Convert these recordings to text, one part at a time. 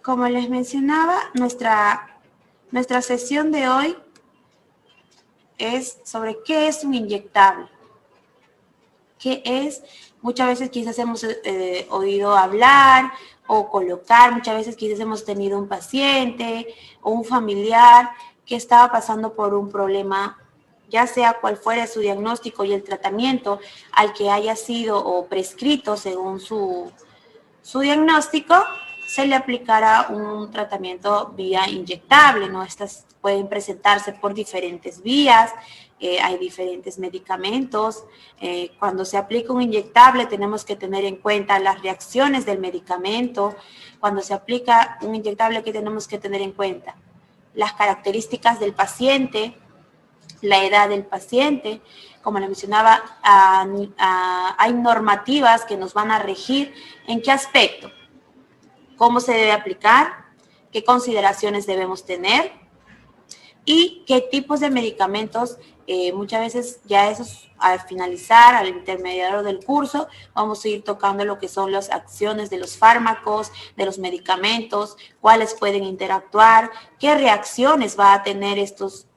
Como les mencionaba, nuestra sesión de hoy es sobre qué es un inyectable. ¿Qué es? Muchas veces quizás hemos oído hablar o colocar, muchas veces quizás hemos tenido un paciente o un familiar que estaba pasando por un problema, ya sea cual fuera su diagnóstico y el tratamiento al que haya sido o prescrito según su diagnóstico, se le aplicará un tratamiento vía inyectable, ¿no? Estas pueden presentarse por diferentes vías, hay diferentes medicamentos. Cuando se aplica un inyectable tenemos que tener en cuenta las reacciones del medicamento. Cuando se aplica un inyectable, ¿qué tenemos que tener en cuenta? Las características del paciente, la edad del paciente. Como le mencionaba, hay normativas que nos van a regir en qué aspecto, cómo se debe aplicar, qué consideraciones debemos tener y qué tipos de medicamentos. Muchas veces ya esos, al finalizar, al intermediario del curso, vamos a ir tocando lo que son las acciones de los fármacos, de los medicamentos, cuáles pueden interactuar, qué reacciones va a tener estos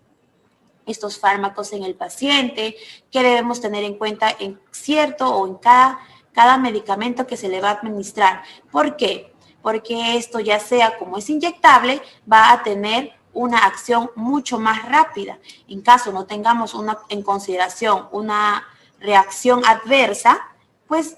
fármacos en el paciente, qué debemos tener en cuenta en cierto o en cada medicamento que se le va a administrar. ¿Por qué? Porque esto, ya sea como es inyectable, va a tener una acción mucho más rápida. En caso no tengamos en consideración una reacción adversa, pues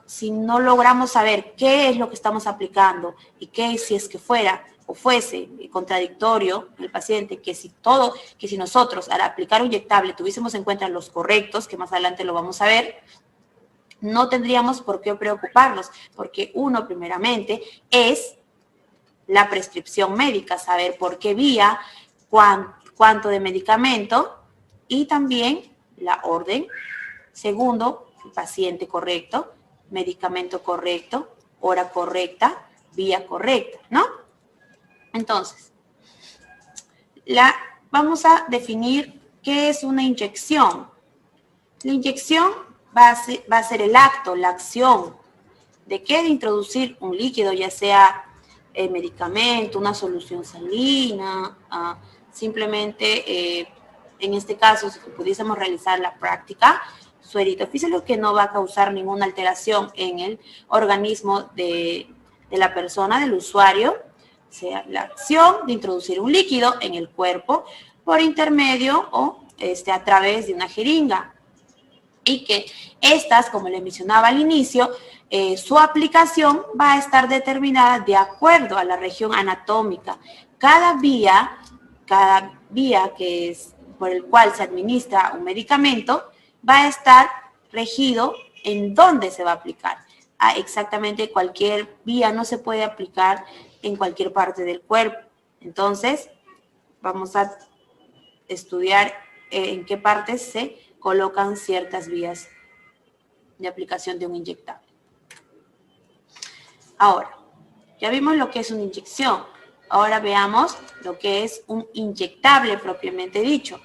si no logramos saber qué es lo que estamos aplicando y qué, si es que fuera o fuese contradictorio el paciente, que si nosotros al aplicar un inyectable tuviésemos en cuenta los correctos, que más adelante lo vamos a ver, no tendríamos por qué preocuparnos, porque uno, primeramente, es la prescripción médica, saber por qué vía, cuánto de medicamento y también la orden. Segundo, el paciente correcto, medicamento correcto, hora correcta, vía correcta, ¿no? Entonces, vamos a definir qué es una inyección. La inyección va a ser el acto, la acción de qué, de introducir un líquido, ya sea el medicamento, una solución salina, simplemente, en este caso, si pudiésemos realizar la práctica, suerito físico, que no va a causar ninguna alteración en el organismo de la persona, del usuario, sea la acción de introducir un líquido en el cuerpo por intermedio o a través de una jeringa. Y que estas, como les mencionaba al inicio, su aplicación va a estar determinada de acuerdo a la región anatómica. Cada vía que es por el cual se administra un medicamento va a estar regido en dónde se va a aplicar. Exactamente, cualquier vía no se puede aplicar en cualquier parte del cuerpo. Entonces, vamos a estudiar en qué partes se colocan ciertas vías de aplicación de un inyectable. Ahora, ya vimos lo que es una inyección. Ahora veamos lo que es un inyectable propiamente dicho.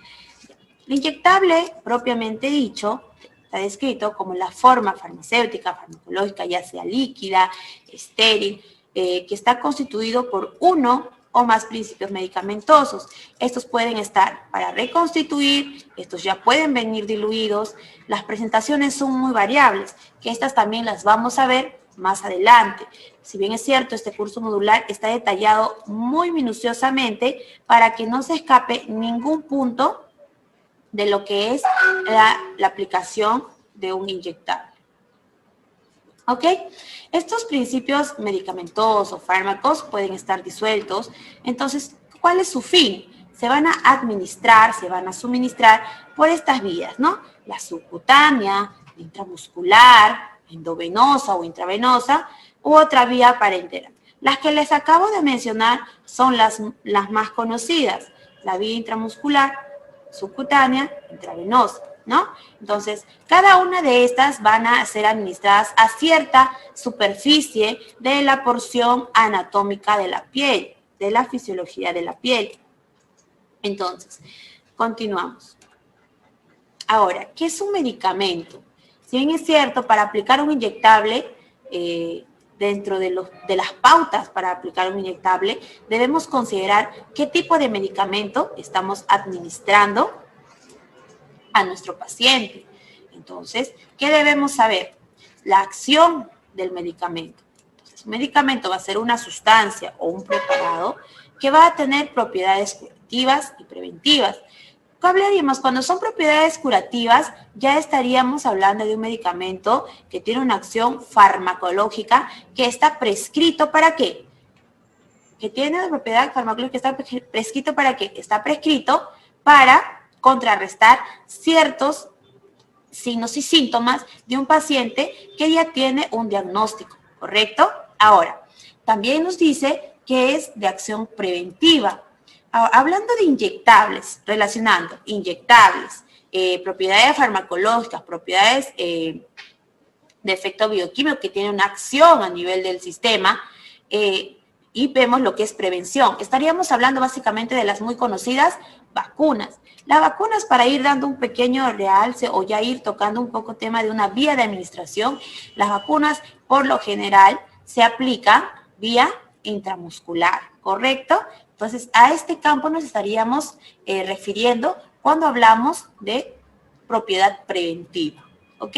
El inyectable propiamente dicho está descrito como la forma farmacéutica, farmacológica, ya sea líquida, estéril, que está constituido por uno o más principios medicamentosos. Estos pueden estar para reconstituir, estos ya pueden venir diluidos. Las presentaciones son muy variables, que estas también las vamos a ver más adelante. Si bien es cierto, este curso modular está detallado muy minuciosamente para que no se escape ningún punto de lo que es la aplicación de un inyectable. ¿Ok? Estos principios medicamentosos o fármacos pueden estar disueltos. Entonces, ¿cuál es su fin? Se van a administrar, se van a suministrar por estas vías, ¿no? La subcutánea, la intramuscular, endovenosa o intravenosa, u otra vía parenteral. Las que les acabo de mencionar son las más conocidas. La vía intramuscular, subcutánea, intravenosa, ¿no? Entonces, cada una de estas van a ser administradas a cierta superficie de la porción anatómica de la piel, de la fisiología de la piel. Entonces, continuamos. Ahora, ¿qué es un medicamento? Si bien es cierto, para aplicar un inyectable dentro de las pautas para aplicar un inyectable, debemos considerar qué tipo de medicamento estamos administrando a nuestro paciente. Entonces, ¿qué debemos saber? La acción del medicamento. Entonces, un medicamento va a ser una sustancia o un preparado que va a tener propiedades curativas y preventivas. ¿Qué hablaríamos? Cuando son propiedades curativas, ya estaríamos hablando de un medicamento que tiene una acción farmacológica que está prescrito ¿para qué? Que tiene una propiedad farmacológica que está prescrito ¿para qué? Está prescrito para contrarrestar ciertos signos y síntomas de un paciente que ya tiene un diagnóstico, ¿correcto? Ahora, también nos dice que es de acción preventiva. Ahora, hablando de inyectables, relacionando inyectables, propiedades farmacológicas, propiedades de efecto bioquímico que tienen una acción a nivel del sistema, y vemos lo que es prevención. Estaríamos hablando básicamente de las muy conocidas vacunas. Las vacunas, para ir dando un pequeño realce o ya ir tocando un poco tema de una vía de administración, las vacunas por lo general se aplican vía intramuscular, ¿correcto? Entonces, a este campo nos estaríamos refiriendo cuando hablamos de propiedad preventiva, ¿ok?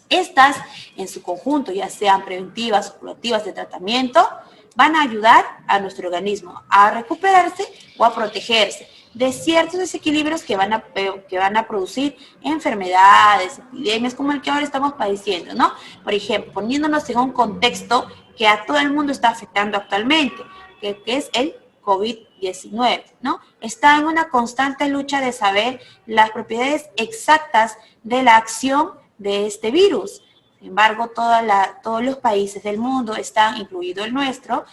Estas, en su conjunto, ya sean preventivas o curativas de tratamiento, van a ayudar a nuestro organismo a recuperarse o a protegerse de ciertos desequilibrios que van a producir enfermedades, epidemias como el que ahora estamos padeciendo, ¿no? Por ejemplo, poniéndonos en un contexto que a todo el mundo está afectando actualmente, que es el COVID-19, ¿no? Está en una constante lucha de saber las propiedades exactas de la acción de este virus. Sin embargo, todos los países del mundo están, incluido el nuestro,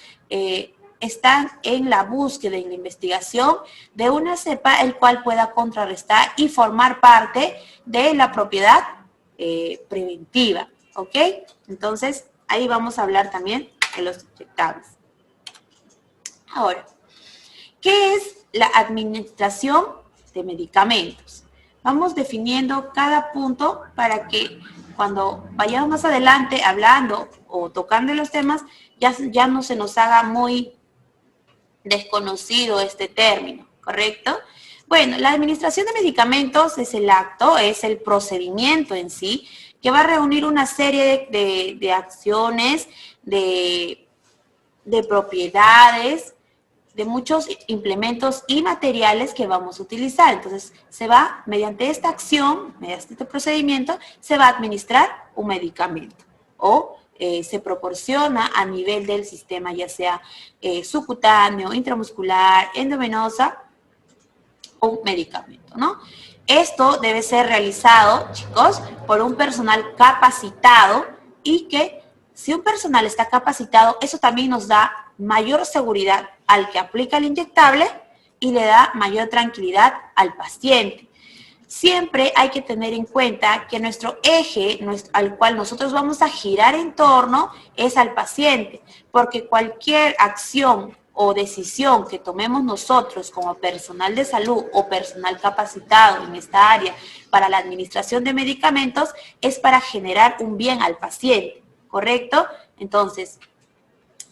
están en la búsqueda y la investigación de una cepa el cual pueda contrarrestar y formar parte de la propiedad preventiva, ¿ok? Entonces, ahí vamos a hablar también de los inyectables. Ahora, ¿qué es la administración de medicamentos? Vamos definiendo cada punto para que cuando vayamos más adelante hablando o tocando los temas, ya no se nos haga muy desconocido este término, ¿correcto? Bueno, la administración de medicamentos es el acto, es el procedimiento en sí, que va a reunir una serie de acciones, de propiedades, de muchos implementos y materiales que vamos a utilizar. Entonces, mediante esta acción, mediante este procedimiento, se va a administrar un medicamento o se proporciona a nivel del sistema, ya sea subcutáneo, intramuscular, endovenosa, un medicamento, ¿no? Esto debe ser realizado, chicos, por un personal capacitado y que si un personal está capacitado, eso también nos da mayor seguridad al que aplica el inyectable y le da mayor tranquilidad al paciente. Siempre hay que tener en cuenta que nuestro eje al cual nosotros vamos a girar en torno es al paciente, porque cualquier acción o decisión que tomemos nosotros como personal de salud o personal capacitado en esta área para la administración de medicamentos es para generar un bien al paciente, ¿correcto? Entonces,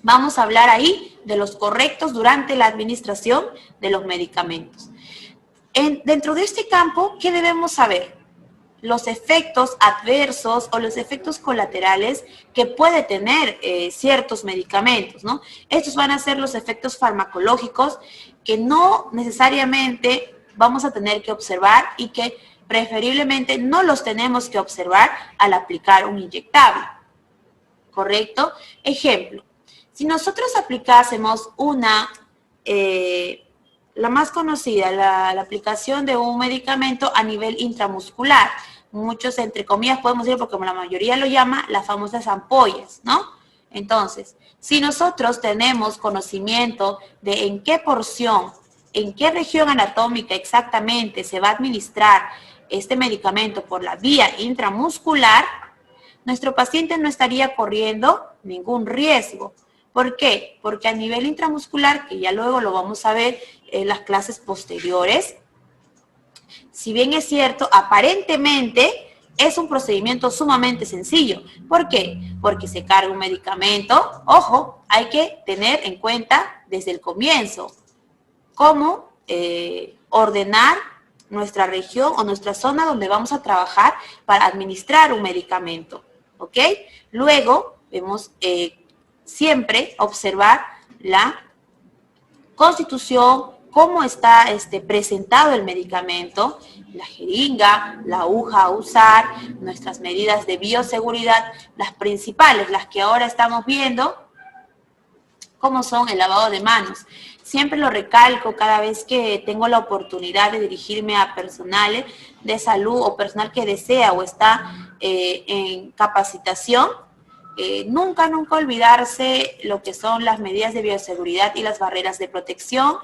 vamos a hablar ahí de los correctos durante la administración de los medicamentos. Dentro de este campo, ¿qué debemos saber? Los efectos adversos o los efectos colaterales que puede tener ciertos medicamentos, ¿no? Estos van a ser los efectos farmacológicos que no necesariamente vamos a tener que observar y que preferiblemente no los tenemos que observar al aplicar un inyectable, ¿correcto? Ejemplo, si nosotros aplicásemos la más conocida, la aplicación de un medicamento a nivel intramuscular. Muchos, entre comillas, podemos decir, porque como la mayoría lo llama, las famosas ampollas, ¿no? Entonces, si nosotros tenemos conocimiento de en qué porción, en qué región anatómica exactamente se va a administrar este medicamento por la vía intramuscular, nuestro paciente no estaría corriendo ningún riesgo. ¿Por qué? Porque a nivel intramuscular, que ya luego lo vamos a ver en las clases posteriores, si bien es cierto, aparentemente es un procedimiento sumamente sencillo. ¿Por qué? Porque se carga un medicamento. Ojo, hay que tener en cuenta desde el comienzo cómo ordenar nuestra región o nuestra zona donde vamos a trabajar para administrar un medicamento. ¿Ok? Luego, vemos siempre observar la constitución, cómo está presentado el medicamento, la jeringa, la aguja a usar, nuestras medidas de bioseguridad, las principales, las que ahora estamos viendo, como son el lavado de manos. Siempre lo recalco cada vez que tengo la oportunidad de dirigirme a personal de salud o personal que desea o está en capacitación. Nunca olvidarse lo que son las medidas de bioseguridad y las barreras de protección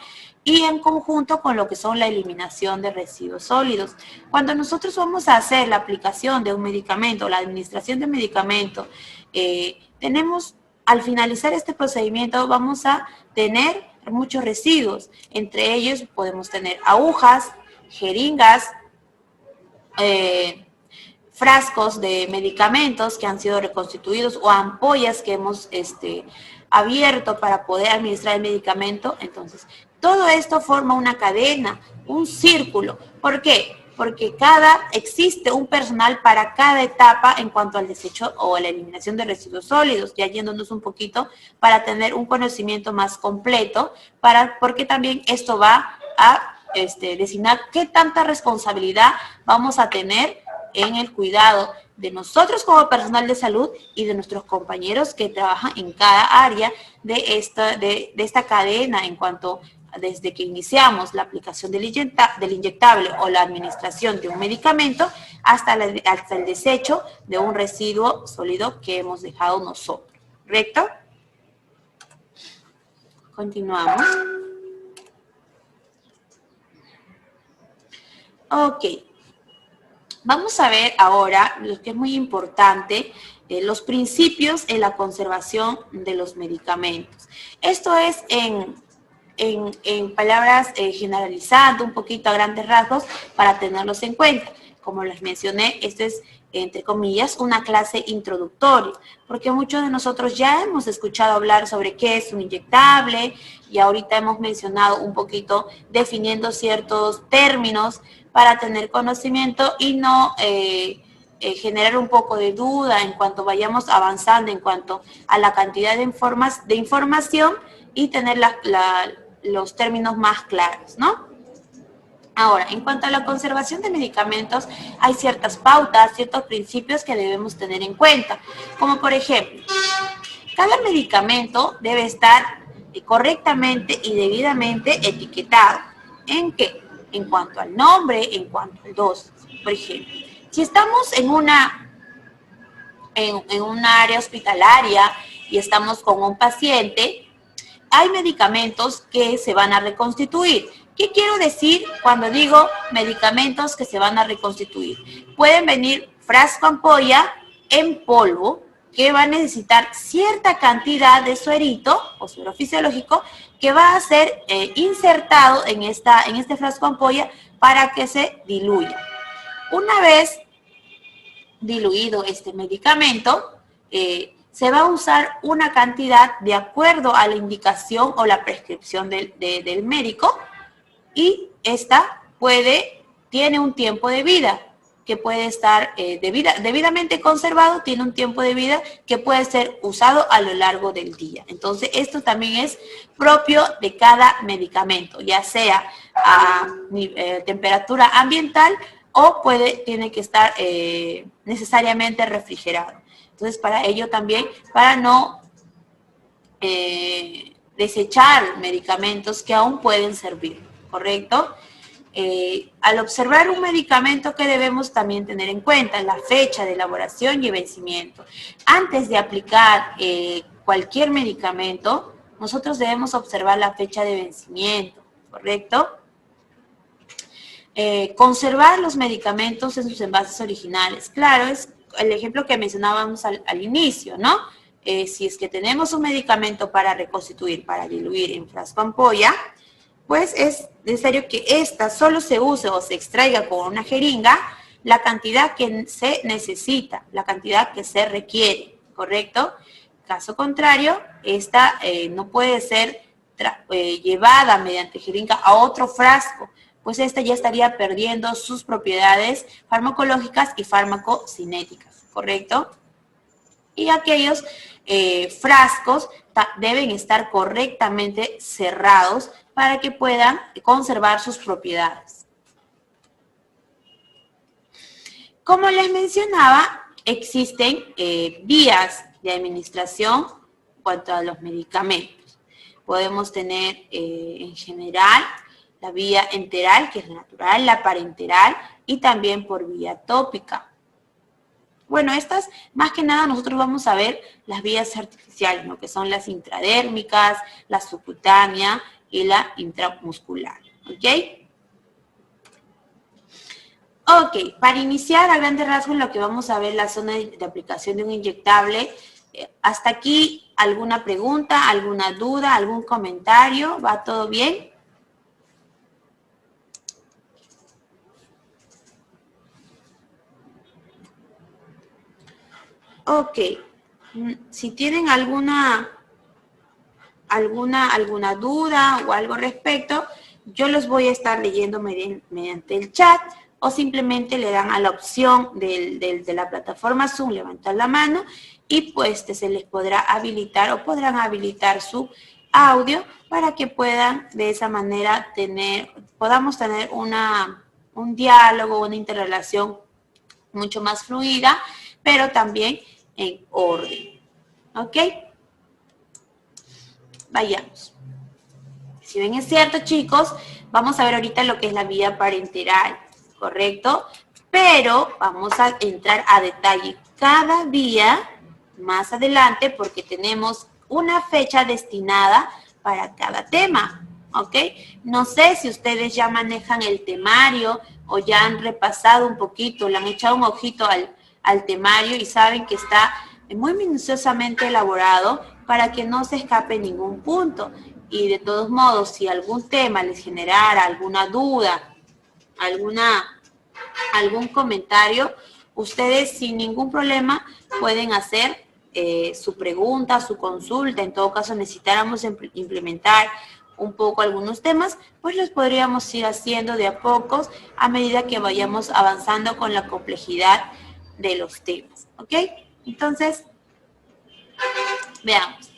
y en conjunto con lo que son la eliminación de residuos sólidos. Cuando nosotros vamos a hacer la aplicación de un medicamento, la administración de un medicamento, tenemos, al finalizar este procedimiento, vamos a tener muchos residuos. Entre ellos podemos tener agujas, jeringas, frascos de medicamentos que han sido reconstituidos o ampollas que hemos abierto para poder administrar el medicamento. Entonces, todo esto forma una cadena, un círculo. ¿Por qué? Porque existe un personal para cada etapa en cuanto al desecho o a la eliminación de residuos sólidos, ya yéndonos un poquito para tener un conocimiento más completo, porque también esto va a designar qué tanta responsabilidad vamos a tener en el cuidado de nosotros como personal de salud y de nuestros compañeros que trabajan en cada área de esta cadena en cuanto desde que iniciamos la aplicación del inyectable o la administración de un medicamento hasta el desecho de un residuo sólido que hemos dejado nosotros. ¿Correcto? Continuamos. Ok. Vamos a ver ahora lo que es muy importante, los principios en la conservación de los medicamentos. Esto es en palabras generalizando un poquito a grandes rasgos para tenerlos en cuenta. Como les mencioné, esto es, entre comillas, una clase introductoria, porque muchos de nosotros ya hemos escuchado hablar sobre qué es un inyectable y ahorita hemos mencionado un poquito definiendo ciertos términos para tener conocimiento y no generar un poco de duda en cuanto vayamos avanzando en cuanto a la cantidad de información y tener los términos más claros, ¿no? Ahora, en cuanto a la conservación de medicamentos, hay ciertas pautas, ciertos principios que debemos tener en cuenta, como por ejemplo, cada medicamento debe estar correctamente y debidamente etiquetado. ¿En qué? En cuanto al nombre, en cuanto al dosis. Por ejemplo, si estamos en una área hospitalaria y estamos con un paciente, hay medicamentos que se van a reconstituir. ¿Qué quiero decir cuando digo medicamentos que se van a reconstituir? Pueden venir frasco ampolla en polvo, que va a necesitar cierta cantidad de suerito o suero fisiológico que va a ser insertado en este frasco ampolla para que se diluya. Una vez diluido este medicamento, se va a usar una cantidad de acuerdo a la indicación o la prescripción del médico y esta tiene un tiempo de vida que puede estar debidamente conservado, tiene un tiempo de vida que puede ser usado a lo largo del día. Entonces, esto también es propio de cada medicamento, ya sea a temperatura ambiental o tiene que estar necesariamente refrigerado. Entonces, para ello también, para no desechar medicamentos que aún pueden servir, ¿correcto? Al observar un medicamento, que debemos también tener en cuenta la fecha de elaboración y vencimiento. Antes de aplicar cualquier medicamento, nosotros debemos observar la fecha de vencimiento, ¿correcto? Conservar los medicamentos en sus envases originales. Claro, es el ejemplo que mencionábamos al inicio, ¿no? Si es que tenemos un medicamento para reconstituir, para diluir en frasco ampolla, pues es necesario que ésta solo se use o se extraiga con una jeringa la cantidad que se necesita, la cantidad que se requiere, ¿correcto? Caso contrario, esta no puede ser llevada mediante jeringa a otro frasco, pues esta ya estaría perdiendo sus propiedades farmacológicas y farmacocinéticas, ¿correcto? Y aquellos frascos deben estar correctamente cerrados para que puedan conservar sus propiedades. Como les mencionaba, existen vías de administración en cuanto a los medicamentos. Podemos tener en general la vía enteral, que es natural, la parenteral y también por vía tópica. Bueno, estas, más que nada, nosotros vamos a ver las vías artificiales, ¿no? Que son las intradérmicas, la subcutánea y la intramuscular, ¿ok? Ok, para iniciar a grandes rasgos lo que vamos a ver la zona de aplicación de un inyectable. Hasta aquí, ¿alguna pregunta, alguna duda, algún comentario? ¿Va todo bien? Ok, si tienen alguna duda o algo al respecto, yo los voy a estar leyendo mediante el chat o simplemente le dan a la opción de la plataforma Zoom, levantar la mano y pues se les podrá habilitar o podrán habilitar su audio para que puedan de esa manera podamos tener un diálogo, una interrelación mucho más fluida, pero también en orden. ¿Ok? Vayamos. Si bien es cierto, chicos, vamos a ver ahorita lo que es la vía parenteral, ¿correcto? Pero vamos a entrar a detalle cada vía más adelante porque tenemos una fecha destinada para cada tema, ¿ok? No sé si ustedes ya manejan el temario o ya han repasado un poquito, le han echado un ojito al temario y saben que está muy minuciosamente elaborado para que no se escape ningún punto. Y de todos modos, si algún tema les generara alguna duda, algún comentario, ustedes sin ningún problema pueden hacer su pregunta, su consulta. En todo caso, necesitáramos implementar un poco algunos temas, pues los podríamos ir haciendo de a pocos a medida que vayamos avanzando con la complejidad de los temas, ¿ok? Entonces, veamos.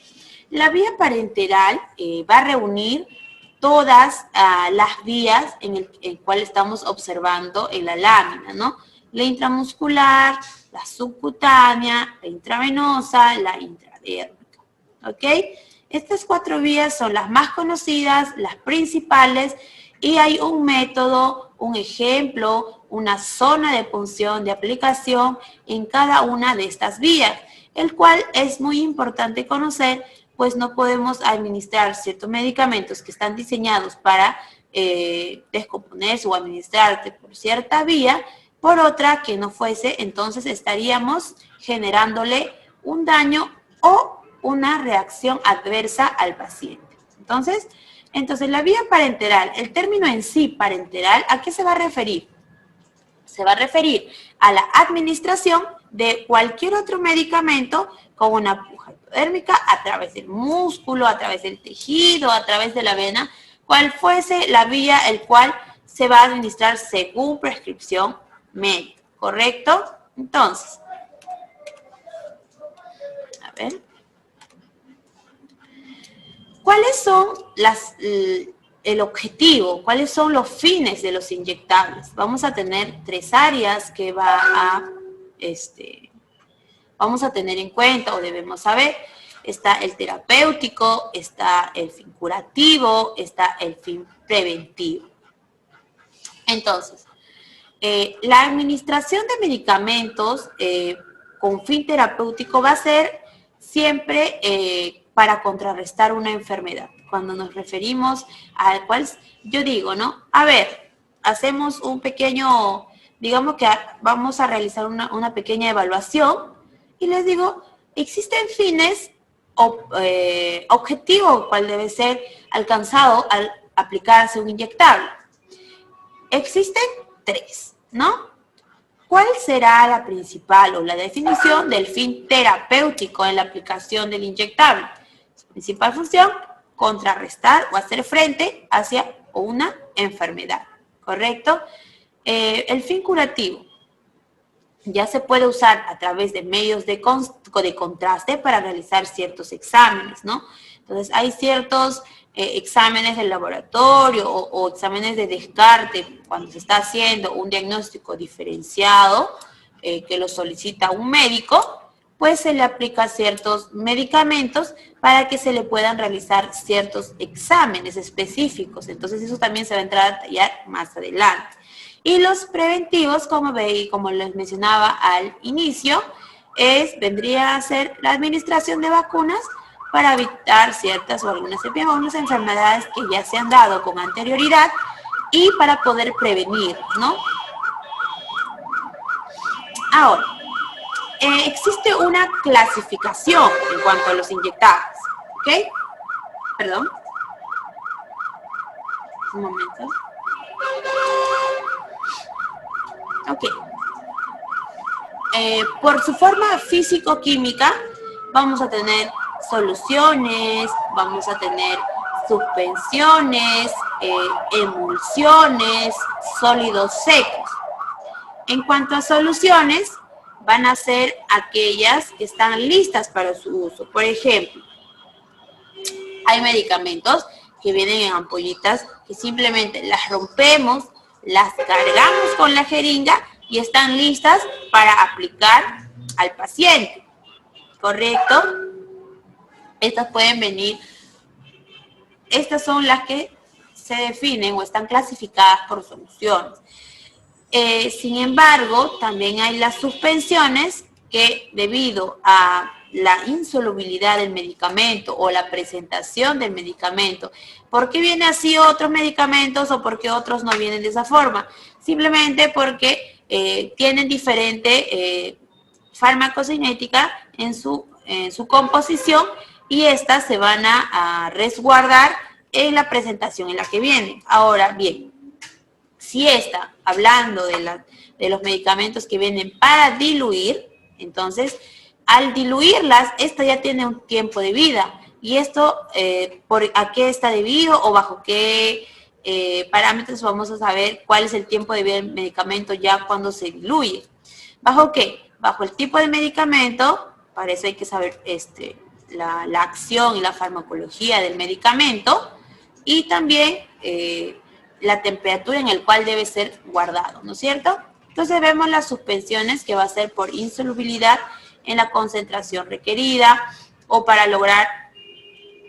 La vía parenteral va a reunir todas las vías en el cual estamos observando en la lámina, ¿no? La intramuscular, la subcutánea, la intravenosa, la intradérmica, ¿ok? Estas 4 vías son las más conocidas, las principales, y hay un método, un ejemplo, una zona de punción, de aplicación en cada una de estas vías, el cual es muy importante conocer, pues no podemos administrar ciertos medicamentos que están diseñados para descomponerse o administrarse por cierta vía, por otra que no fuese, entonces estaríamos generándole un daño o una reacción adversa al paciente. Entonces la vía parenteral, el término en sí parenteral, ¿a qué se va a referir? Se va a referir a la administración de cualquier otro medicamento con una puja hipodérmica a través del músculo, a través del tejido, a través de la vena, cual fuese la vía el cual se va a administrar según prescripción médica, ¿correcto? Entonces, a ver, ¿cuáles son el objetivo? ¿Cuáles son los fines de los inyectables? Vamos a tener 3 áreas que vamos a tener en cuenta o debemos saber. Está el terapéutico, está el fin curativo, está el fin preventivo. Entonces, la administración de medicamentos con fin terapéutico va a ser siempre para contrarrestar una enfermedad. Cuando nos referimos al cual, yo digo, ¿no? A ver, hacemos un pequeño, digamos que vamos a realizar una pequeña evaluación y les digo, existen fines objetivo, cuál debe ser alcanzado al aplicarse un inyectable. Existen 3, ¿no? ¿Cuál será la principal o la definición del fin terapéutico en la aplicación del inyectable? Su principal función, contrarrestar o hacer frente hacia una enfermedad, ¿correcto? El fin curativo ya se puede usar a través de medios de contraste para realizar ciertos exámenes, ¿no? Entonces, hay ciertos exámenes de laboratorio o exámenes de descarte cuando se está haciendo un diagnóstico diferenciado que lo solicita un médico, pues se le aplica ciertos medicamentos para que se le puedan realizar ciertos exámenes específicos. Entonces, eso también se va a entrar a detallar más adelante. Y los preventivos, como les mencionaba al inicio, vendría a ser la administración de vacunas para evitar ciertas o algunas enfermedades que ya se han dado con anterioridad y para poder prevenir, ¿no? Ahora, existe una clasificación en cuanto a los inyectables, ¿ok? Perdón. Un momento. Ok. Por su forma físico-química, vamos a tener soluciones, vamos a tener suspensiones, emulsiones, sólidos secos. En cuanto a soluciones, van a ser aquellas que están listas para su uso. Por ejemplo, hay medicamentos que vienen en ampollitas que simplemente las rompemos, las cargamos con la jeringa y están listas para aplicar al paciente, ¿correcto? Estas pueden venir, estas son las que se definen o están clasificadas por soluciones. Sin embargo, también hay las suspensiones que debido a la insolubilidad del medicamento o la presentación del medicamento, ¿por qué viene así otros medicamentos o por qué otros no vienen de esa forma? Simplemente porque tienen diferente farmacocinética en su composición y estas se van a resguardar en la presentación en la que vienen. Ahora bien, si está hablando de los medicamentos que vienen para diluir, entonces al diluirlas, esta ya tiene un tiempo de vida. Y esto, ¿a qué está debido o bajo qué parámetros vamos a saber cuál es el tiempo de vida del medicamento ya cuando se diluye? ¿Bajo qué? Bajo el tipo de medicamento, para eso hay que saber la acción y la farmacología del medicamento y también la temperatura en el cual debe ser guardado, ¿no es cierto? Entonces vemos las suspensiones que va a ser por insolubilidad en la concentración requerida o para lograr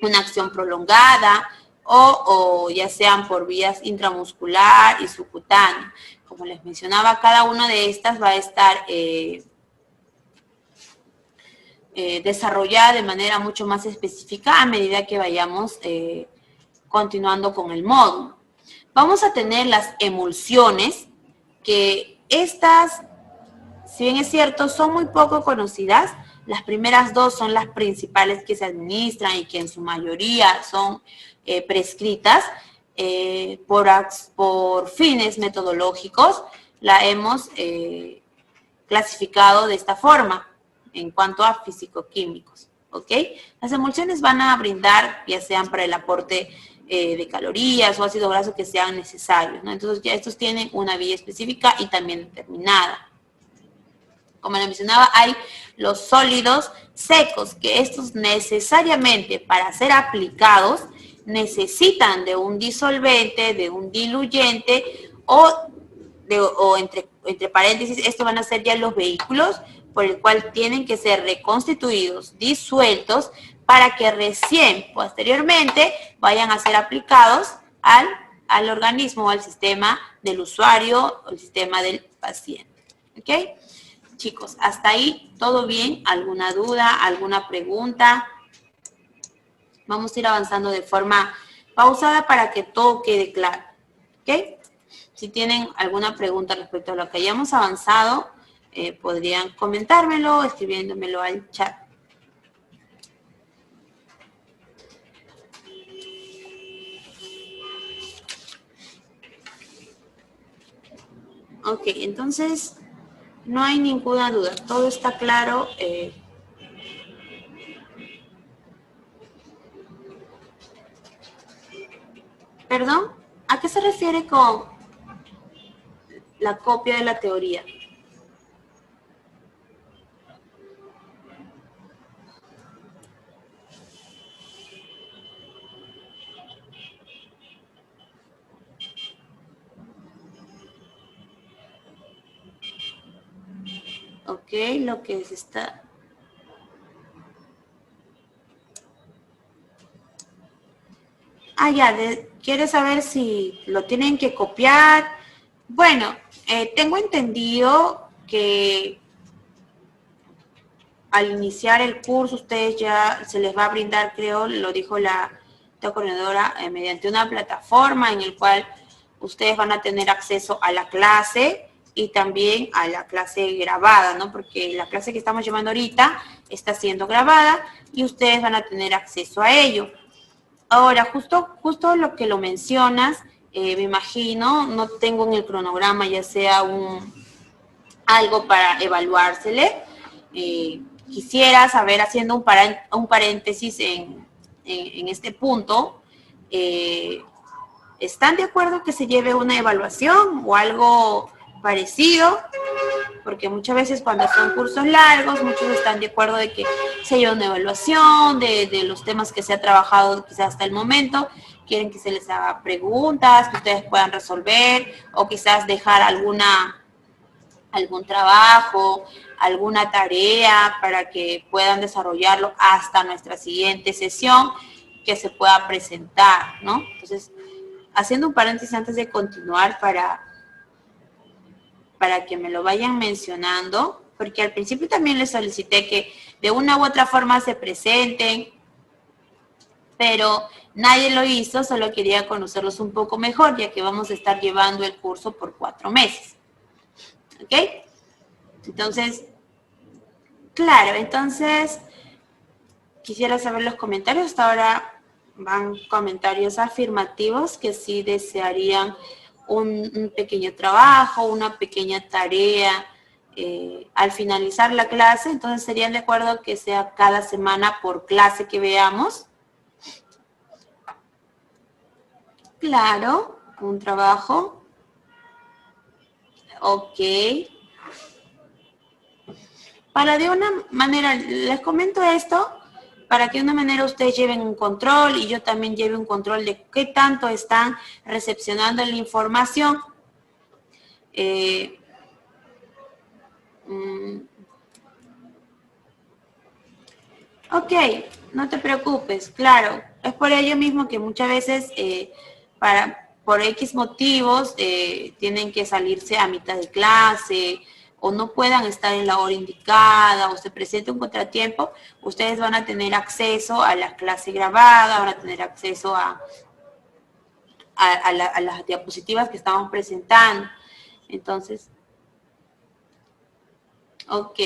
una acción prolongada o ya sean por vías intramuscular y subcutánea. Como les mencionaba, cada una de estas va a estar desarrollada de manera mucho más específica a medida que vayamos continuando con el módulo. Vamos a tener las emulsiones, que estas, si bien es cierto, son muy poco conocidas. Las primeras dos son las principales que se administran y que en su mayoría son prescritas por fines metodológicos. La hemos clasificado de esta forma en cuanto a físico-químicos, ¿ok? Las emulsiones van a brindar, ya sean para el aporte de calorías o ácido graso que sean necesarios, ¿no? Entonces ya estos tienen una vía específica y también determinada. Como les mencionaba, hay los sólidos secos, que estos necesariamente para ser aplicados necesitan de un disolvente, de un diluyente o entre paréntesis, estos van a ser ya los vehículos por el cual tienen que ser reconstituidos, disueltos, para que recién, posteriormente, vayan a ser aplicados al organismo o al sistema del usuario o el sistema del paciente. ¿Ok? Chicos, hasta ahí, ¿todo bien? ¿Alguna duda? ¿Alguna pregunta? Vamos a ir avanzando de forma pausada para que todo quede claro. ¿Ok? Si tienen alguna pregunta respecto a lo que hayamos avanzado, podrían comentármelo, escribiéndomelo al chat. Ok, entonces No hay ninguna duda, todo está claro. ¿Perdón? ¿A qué se refiere con la copia de la teoría? Ok, lo que es esta... Ah, ya, ¿quieres saber si lo tienen que copiar? Bueno, tengo entendido que al iniciar el curso ustedes ya se les va a brindar, creo, lo dijo la coordinadora, mediante una plataforma en el cual ustedes van a tener acceso a la clase y también a la clase grabada, ¿no? Porque la clase que estamos llevando ahorita está siendo grabada y ustedes van a tener acceso a ello. Ahora, justo lo que lo mencionas, me imagino, no tengo en el cronograma ya sea algo para evaluársele. Quisiera saber, haciendo un paréntesis en este punto, ¿están de acuerdo que se lleve una evaluación o algo parecido? Porque muchas veces cuando son cursos largos, muchos están de acuerdo de que se lleve una evaluación de los temas que se ha trabajado quizás hasta el momento, quieren que se les haga preguntas, que ustedes puedan resolver o quizás dejar algún trabajo, alguna tarea para que puedan desarrollarlo hasta nuestra siguiente sesión que se pueda presentar, ¿no? Entonces, haciendo un paréntesis antes de continuar para que me lo vayan mencionando, porque al principio también les solicité que de una u otra forma se presenten, pero nadie lo hizo, solo quería conocerlos un poco mejor, ya que vamos a estar llevando el curso por 4 meses. ¿Ok? Entonces, claro, entonces quisiera saber los comentarios. Hasta ahora van comentarios afirmativos que sí desearían un pequeño trabajo, una pequeña tarea al finalizar la clase. Entonces, ¿serían de acuerdo que sea cada semana por clase que veamos? Claro, un trabajo. Ok. Para de una manera, les comento esto, para que de una manera ustedes lleven un control y yo también lleve un control de qué tanto están recepcionando la información. Ok, no te preocupes, claro. Es por ello mismo que muchas veces por X motivos tienen que salirse a mitad de clase o no puedan estar en la hora indicada o se presente un contratiempo, ustedes van a tener acceso a la clase grabada, van a tener acceso a las diapositivas que estamos presentando. Entonces, ok.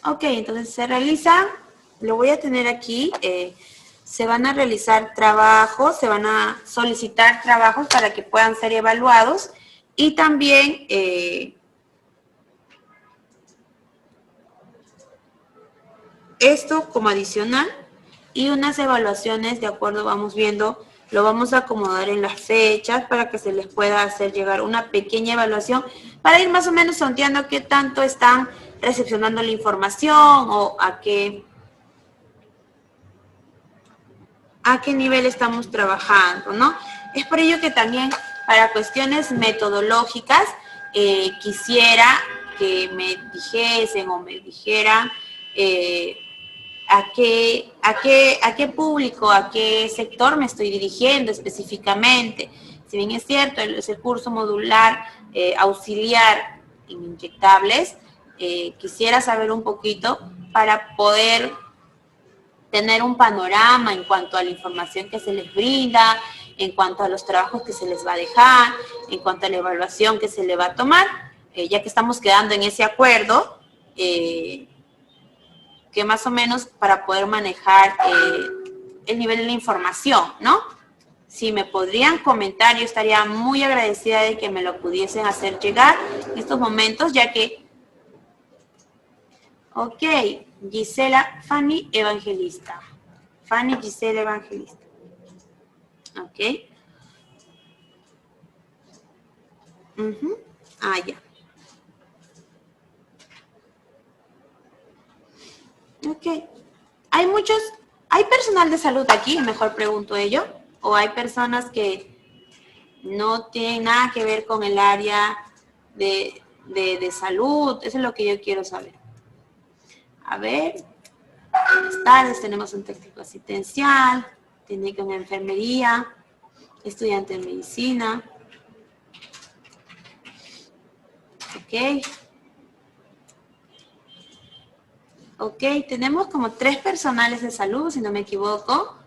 Ok, entonces se realizan, lo voy a tener aquí, se van a realizar trabajos, se van a solicitar trabajos para que puedan ser evaluados y también esto como adicional y unas evaluaciones, de acuerdo, vamos viendo, lo vamos a acomodar en las fechas para que se les pueda hacer llegar una pequeña evaluación para ir más o menos sondeando qué tanto están recepcionando la información o a qué nivel estamos trabajando, ¿no? Es por ello que también para cuestiones metodológicas quisiera que me dijesen o me dijeran a qué público, a qué sector me estoy dirigiendo específicamente. Si bien es cierto, es el curso modular auxiliar en inyectables, quisiera saber un poquito para poder tener un panorama en cuanto a la información que se les brinda, en cuanto a los trabajos que se les va a dejar, en cuanto a la evaluación que se le va a tomar, ya que estamos quedando en ese acuerdo, que más o menos para poder manejar el nivel de la información, ¿no? Si me podrían comentar, yo estaría muy agradecida de que me lo pudiesen hacer llegar en estos momentos, ya que... Ok, Gisela, Fanny Evangelista. Fanny Gisela Evangelista. Ok. Ah, ya. Ok. Hay personal de salud aquí, mejor pregunto ello, o hay personas que no tienen nada que ver con el área de salud. Eso es lo que yo quiero saber. A ver, buenas tardes, tenemos un técnico asistencial, técnico en enfermería, estudiante de medicina. Ok. Ok, tenemos como 3 personales de salud, si no me equivoco.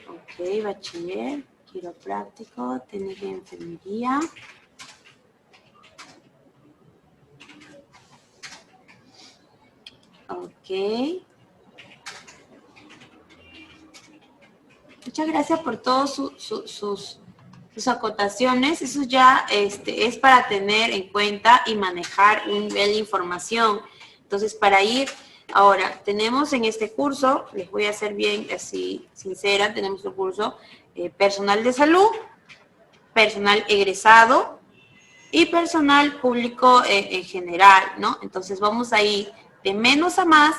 Ok, bachiller, quiropráctico, técnico de enfermería. Ok. Muchas gracias por todas sus acotaciones. Eso ya es para tener en cuenta y manejar un nivel de información. Entonces, para ir, ahora, tenemos en este curso, les voy a ser bien así sincera, tenemos un curso personal de salud, personal egresado y personal público en general, ¿no? Entonces, vamos a ir de menos a más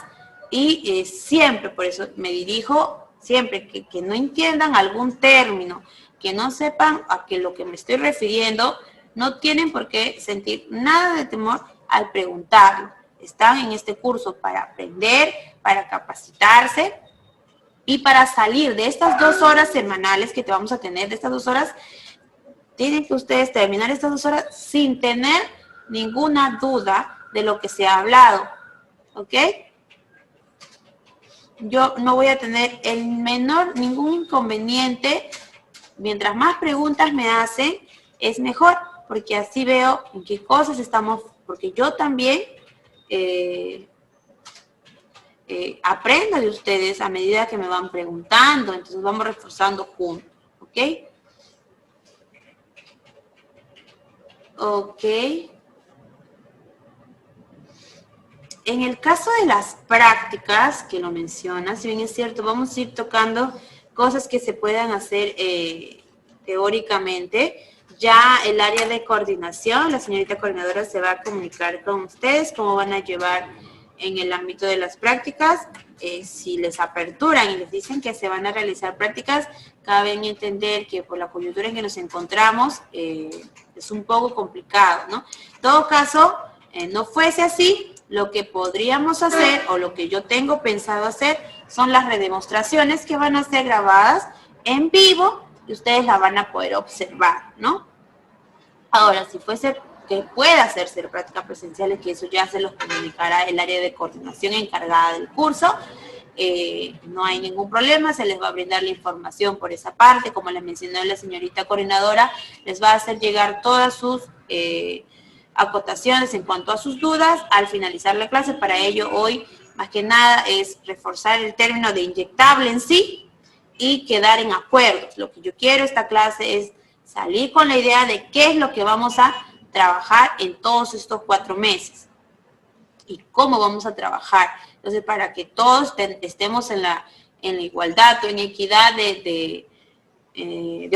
y siempre, por eso me dirijo, siempre que no entiendan algún término, que no sepan a qué lo que me estoy refiriendo, no tienen por qué sentir nada de temor al preguntarlo. Están en este curso para aprender, para capacitarse y para salir de estas 2 horas semanales que te vamos a tener, de estas 2 horas, tienen que ustedes terminar estas 2 horas sin tener ninguna duda de lo que se ha hablado, ¿ok? Yo no voy a tener ningún inconveniente. Mientras más preguntas me hacen, es mejor, porque así veo en qué cosas estamos, porque yo también aprendo de ustedes a medida que me van preguntando, entonces vamos reforzando juntos, ¿ok? Ok. En el caso de las prácticas, que lo mencionas, si bien es cierto, vamos a ir tocando cosas que se puedan hacer teóricamente. Ya el área de coordinación, la señorita coordinadora se va a comunicar con ustedes cómo van a llevar en el ámbito de las prácticas. Si les aperturan y les dicen que se van a realizar prácticas, cabe entender que por la coyuntura en que nos encontramos es un poco complicado, ¿no? En todo caso, no fuese así, lo que podríamos hacer o lo que yo tengo pensado hacer son las redemostraciones que van a ser grabadas en vivo y ustedes la van a poder observar, ¿no? Ahora, si fuese que pueda hacerse prácticas presenciales, que eso ya se los comunicará el área de coordinación encargada del curso, no hay ningún problema, se les va a brindar la información por esa parte, como les mencionó la señorita coordinadora, les va a hacer llegar todas sus acotaciones en cuanto a sus dudas al finalizar la clase. Para ello, hoy, más que nada, es reforzar el término de inyectable en sí y quedar en acuerdos. Lo que yo quiero esta clase es salir con la idea de qué es lo que vamos a trabajar en todos estos 4 meses y cómo vamos a trabajar. Entonces, para que todos estemos en la igualdad o en equidad de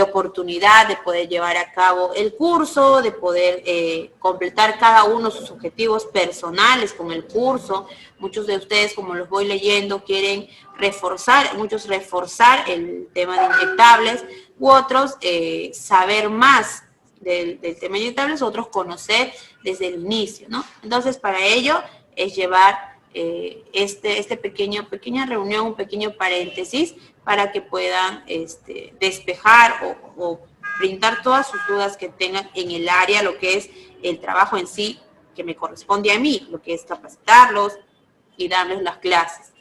oportunidad de poder llevar a cabo el curso, de poder completar cada uno sus objetivos personales con el curso. Muchos de ustedes, como los voy leyendo, quieren muchos reforzar el tema de inyectables, u otros saber más del tema de inyectables, otros conocer desde el inicio, ¿no? Entonces, para ello es llevar pequeña reunión, un pequeño paréntesis para que puedan despejar o brindar todas sus dudas que tengan en el área, lo que es el trabajo en sí, que me corresponde a mí, lo que es capacitarlos y darles las clases,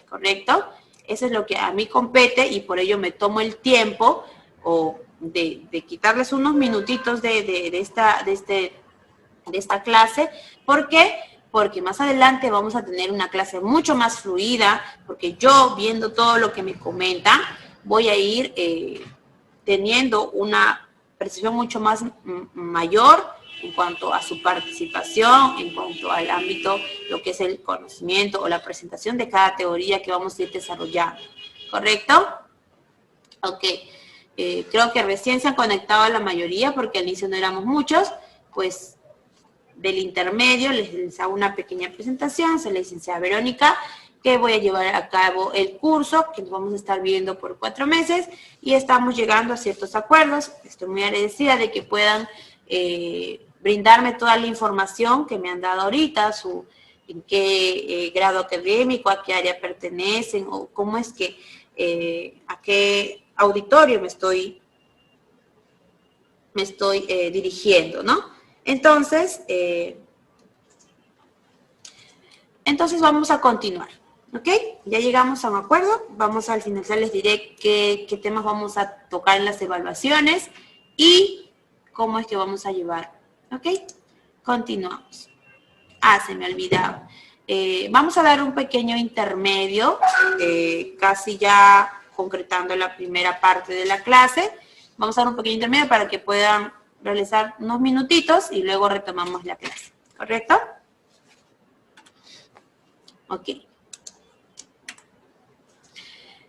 ¿correcto? Eso es lo que a mí compete y por ello me tomo el tiempo de quitarles unos minutitos de este de esta clase. ¿Por qué? Porque más adelante vamos a tener una clase mucho más fluida, porque yo, viendo todo lo que me comentan, voy a ir teniendo una percepción mucho más mayor en cuanto a su participación, en cuanto al ámbito, lo que es el conocimiento o la presentación de cada teoría que vamos a ir desarrollando. ¿Correcto? Ok. Creo que recién se han conectado a la mayoría, porque al inicio no éramos muchos, pues del intermedio les hago una pequeña presentación. Soy la licenciada Verónica, que voy a llevar a cabo el curso que vamos a estar viendo por 4 meses y estamos llegando a ciertos acuerdos. Estoy muy agradecida de que puedan brindarme toda la información que me han dado ahorita, en qué grado académico, a qué área pertenecen o cómo es que, a qué auditorio me estoy dirigiendo, ¿no? Entonces vamos a continuar, ¿ok? Ya llegamos a un acuerdo. Vamos al finalizar, les diré qué temas vamos a tocar en las evaluaciones y cómo es que vamos a llevar, ¿ok? Continuamos. Se me olvidaba. Vamos a dar un pequeño intermedio, casi ya concretando la primera parte de la clase. Vamos a dar un pequeño intermedio para que puedan realizar unos minutitos y luego retomamos la clase, ¿correcto? Ok.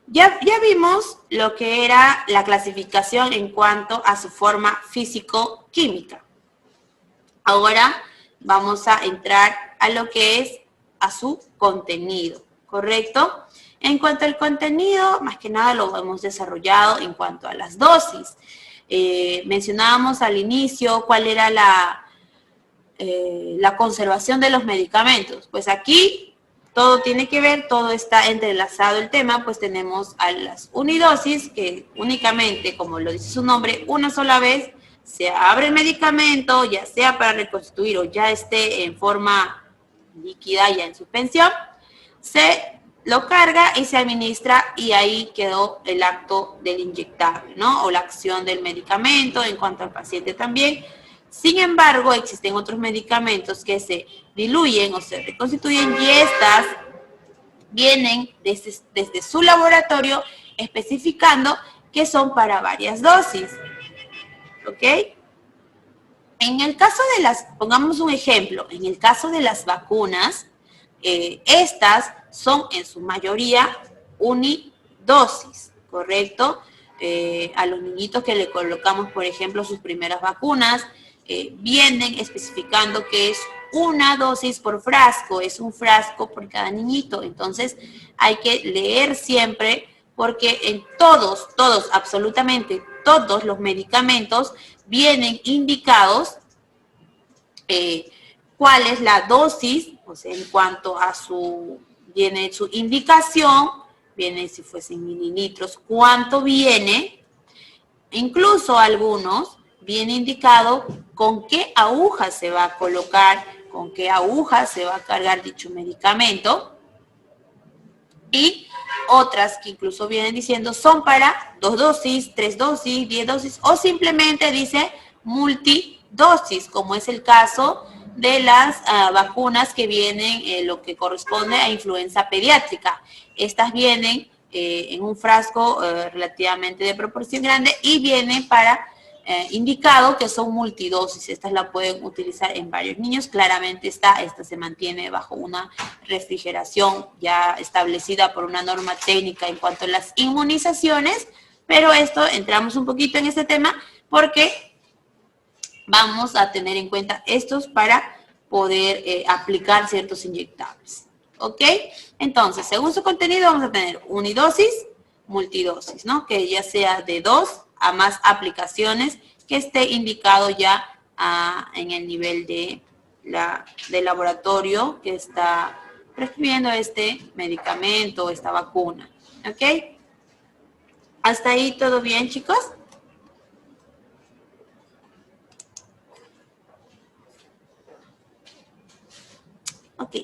Ya vimos lo que era la clasificación en cuanto a su forma físico-química. Ahora vamos a entrar a lo que es a su contenido, ¿correcto? En cuanto al contenido, más que nada lo hemos desarrollado en cuanto a las dosis. Mencionábamos al inicio cuál era la conservación de los medicamentos. Pues aquí todo tiene que ver, todo está entrelazado el tema, pues tenemos a las unidosis, que únicamente, como lo dice su nombre, una sola vez se abre el medicamento, ya sea para reconstituir o ya esté en forma líquida, ya en suspensión, se lo carga y se administra y ahí quedó el acto del inyectable, ¿no? O la acción del medicamento en cuanto al paciente también. Sin embargo, existen otros medicamentos que se diluyen o se reconstituyen y estas vienen desde su laboratorio especificando que son para varias dosis. ¿Ok? En el caso de pongamos un ejemplo, en el caso de las vacunas, estas son en su mayoría unidosis, ¿correcto? A los niñitos que le colocamos, por ejemplo, sus primeras vacunas, vienen especificando que es una dosis por frasco, es un frasco por cada niñito. Entonces, hay que leer siempre porque en todos, absolutamente todos los medicamentos vienen indicados cuál es la dosis, o sea, en cuanto a viene su indicación, viene si fuesen mililitros, cuánto viene, incluso algunos viene indicado con qué aguja se va a colocar, con qué aguja se va a cargar dicho medicamento, y otras que incluso vienen diciendo son para 2 dosis, 3 dosis, 10 dosis, o simplemente dice multidosis, como es el caso de las vacunas que vienen, lo que corresponde a influenza pediátrica. Estas vienen en un frasco relativamente de proporción grande y vienen para indicado que son multidosis. Estas la pueden utilizar en varios niños. Claramente esta se mantiene bajo una refrigeración ya establecida por una norma técnica en cuanto a las inmunizaciones, pero entramos un poquito en este tema porque vamos a tener en cuenta estos para poder aplicar ciertos inyectables. ¿Ok? Entonces, según su contenido vamos a tener unidosis, multidosis, ¿no? Que ya sea de 2 a más aplicaciones, que esté indicado ya en el nivel de del laboratorio que está prescribiendo este medicamento, esta vacuna. ¿Ok? ¿Hasta ahí todo bien, chicos? Ok.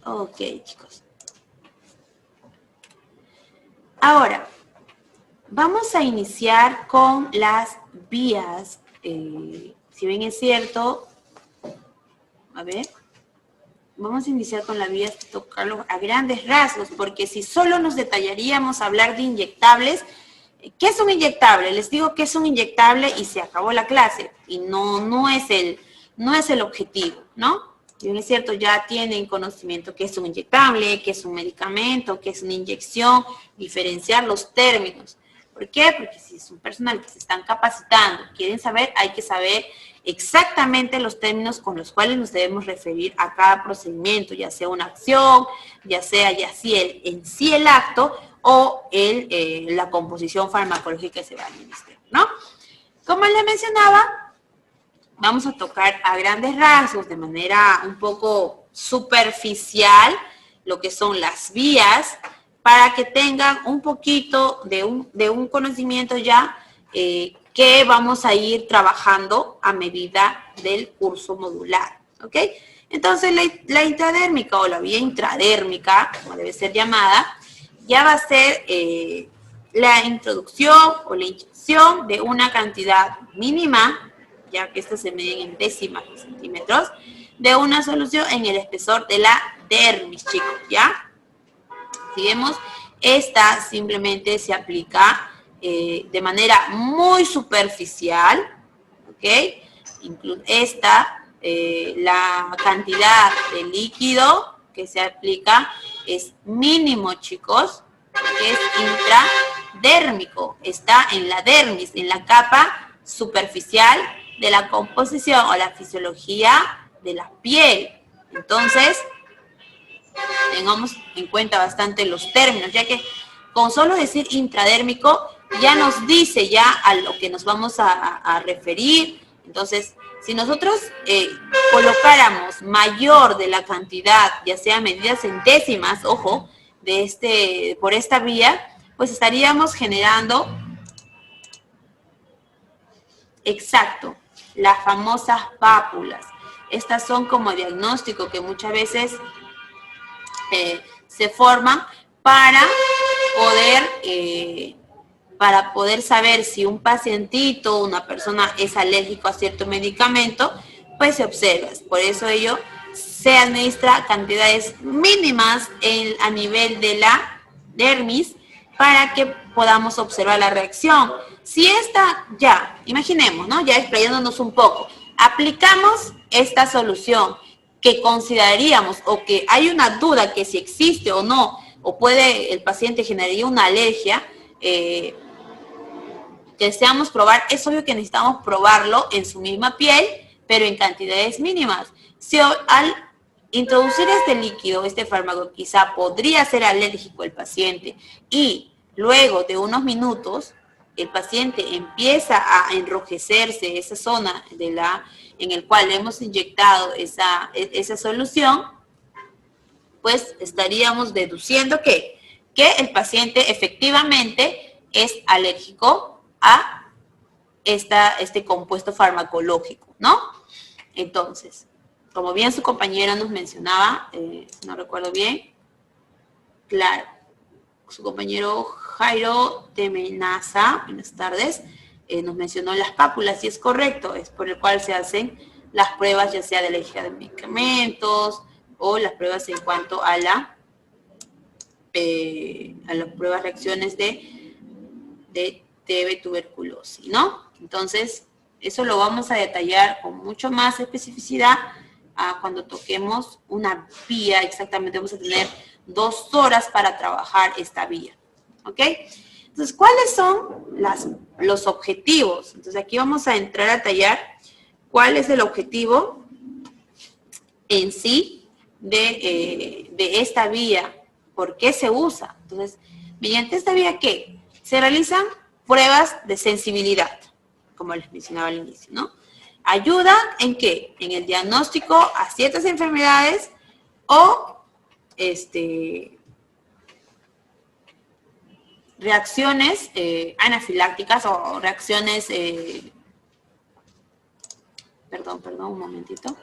Ok, chicos. Ahora, vamos a iniciar con las vías si bien es cierto, a ver, vamos a iniciar con la vía, tocarlo a grandes rasgos, porque si solo nos detallaríamos a hablar de inyectables, ¿qué es un inyectable? Les digo que es un inyectable y se acabó la clase, y no es el objetivo, ¿no? Si bien es cierto, ya tienen conocimiento qué es un inyectable, qué es un medicamento, qué es una inyección, diferenciar los términos. ¿Por qué? Porque si es un personal que se están capacitando, quieren saber, hay que saber exactamente los términos con los cuales nos debemos referir a cada procedimiento, ya sea una acción, ya sea en sí el acto o la composición farmacológica que se va a administrar, ¿no? Como les mencionaba, vamos a tocar a grandes rasgos, de manera un poco superficial, lo que son las vías, para que tengan un poquito de un conocimiento ya que vamos a ir trabajando a medida del curso modular, ¿ok? Entonces, la intradérmica o la vía intradérmica, como debe ser llamada, ya va a ser la introducción o la inyección de una cantidad mínima, ya que estas se miden en décimas de centímetros, de una solución en el espesor de la dermis, chicos, ¿ya? Si vemos, esta simplemente se aplica de manera muy superficial, ¿ok? La cantidad de líquido que se aplica es mínimo, chicos, que es intradérmico, está en la dermis, en la capa superficial de la composición o la fisiología de la piel. Entonces, tengamos en cuenta bastante los términos, ya que con solo decir intradérmico ya nos dice ya a lo que nos vamos a referir. Entonces, si nosotros colocáramos mayor de la cantidad, ya sea medidas en décimas, ojo, por esta vía, pues estaríamos generando exacto las famosas pápulas. Estas son como diagnóstico que muchas veces se forman para poder saber si un pacientito, una persona es alérgico a cierto medicamento, pues se observa. Por eso ello se administra cantidades mínimas a nivel de la dermis para que podamos observar la reacción. Si esta ya, imaginemos, ¿no? Ya explayándonos un poco, aplicamos esta solución que consideraríamos o que hay una duda que si existe o no, o puede el paciente generaría una alergia, que deseamos probar, es obvio que necesitamos probarlo en su misma piel, pero en cantidades mínimas. Si al introducir este líquido, este fármaco, quizá podría ser alérgico el paciente y luego de unos minutos el paciente empieza a enrojecerse esa zona en el cual hemos inyectado esa solución, pues estaríamos deduciendo que el paciente efectivamente es alérgico a este compuesto farmacológico, ¿no? Entonces, como bien su compañera nos mencionaba, no recuerdo bien, claro, su compañero Jairo Temenaza, buenas tardes, nos mencionó las pápulas, y es correcto, es por el cual se hacen las pruebas, ya sea de alergia de medicamentos o las pruebas en cuanto a las pruebas reacciones de TB tuberculosis, ¿no? Entonces, eso lo vamos a detallar con mucho más especificidad cuando toquemos una vía. Exactamente, vamos a tener 2 horas para trabajar esta vía, ¿ok? Entonces, ¿cuáles son los objetivos? Entonces, aquí vamos a entrar a detallar cuál es el objetivo en sí de esta vía, por qué se usa. Entonces, mediante esta vía, ¿qué? Se realizan pruebas de sensibilidad, como les mencionaba al inicio, ¿no? Ayuda en qué? En el diagnóstico a ciertas enfermedades o reacciones anafilácticas o reacciones, perdón, un momentito.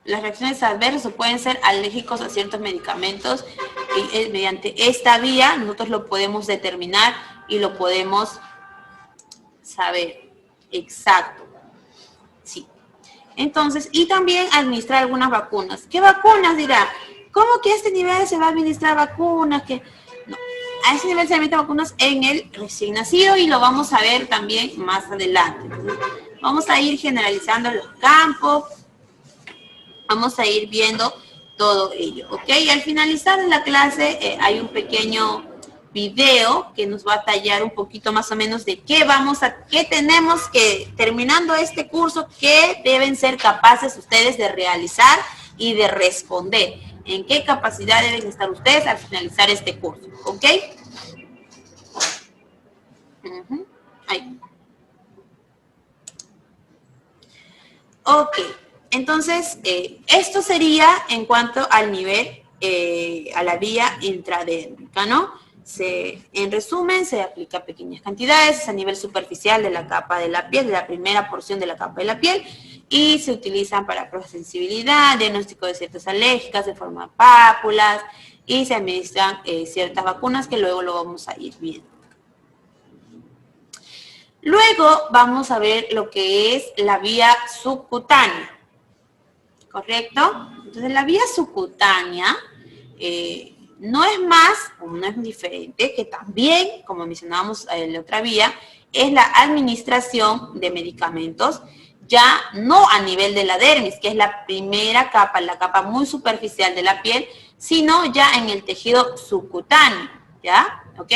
Las reacciones adversas pueden ser alérgicos a ciertos medicamentos y mediante esta vía nosotros lo podemos determinar y lo podemos saber. Exacto. Sí. Entonces, y también administrar algunas vacunas. ¿Qué vacunas? Dirá, ¿cómo que a este nivel se va a administrar vacunas? Que no, a ese nivel se administran vacunas en el recién nacido y lo vamos a ver también más adelante. Entonces, vamos a ir generalizando los campos, vamos a ir viendo todo ello, ¿ok? Y al finalizar la clase hay un pequeño video que nos va a tallar un poquito más o menos de qué tenemos que, terminando este curso, qué deben ser capaces ustedes de realizar y de responder. ¿En qué capacidad deben estar ustedes al finalizar este curso? ¿Ok? Ahí. Ok. Entonces, esto sería en cuanto al nivel, a la vía intradérmica, ¿no? En resumen, se aplica pequeñas cantidades, a nivel superficial de la capa de la piel, de la primera porción de la capa de la piel, y se utilizan para sensibilidad, diagnóstico de ciertas alérgicas, de forma de pápulas, y se administran ciertas vacunas que luego lo vamos a ir viendo. Luego vamos a ver lo que es la vía subcutánea. ¿Correcto? Entonces, la vía subcutánea no es más o no es diferente que también, como mencionábamos en la otra vía, es la administración de medicamentos, ya no a nivel de la dermis, que es la primera capa, la capa muy superficial de la piel, sino ya en el tejido subcutáneo, ¿ya? ¿Ok?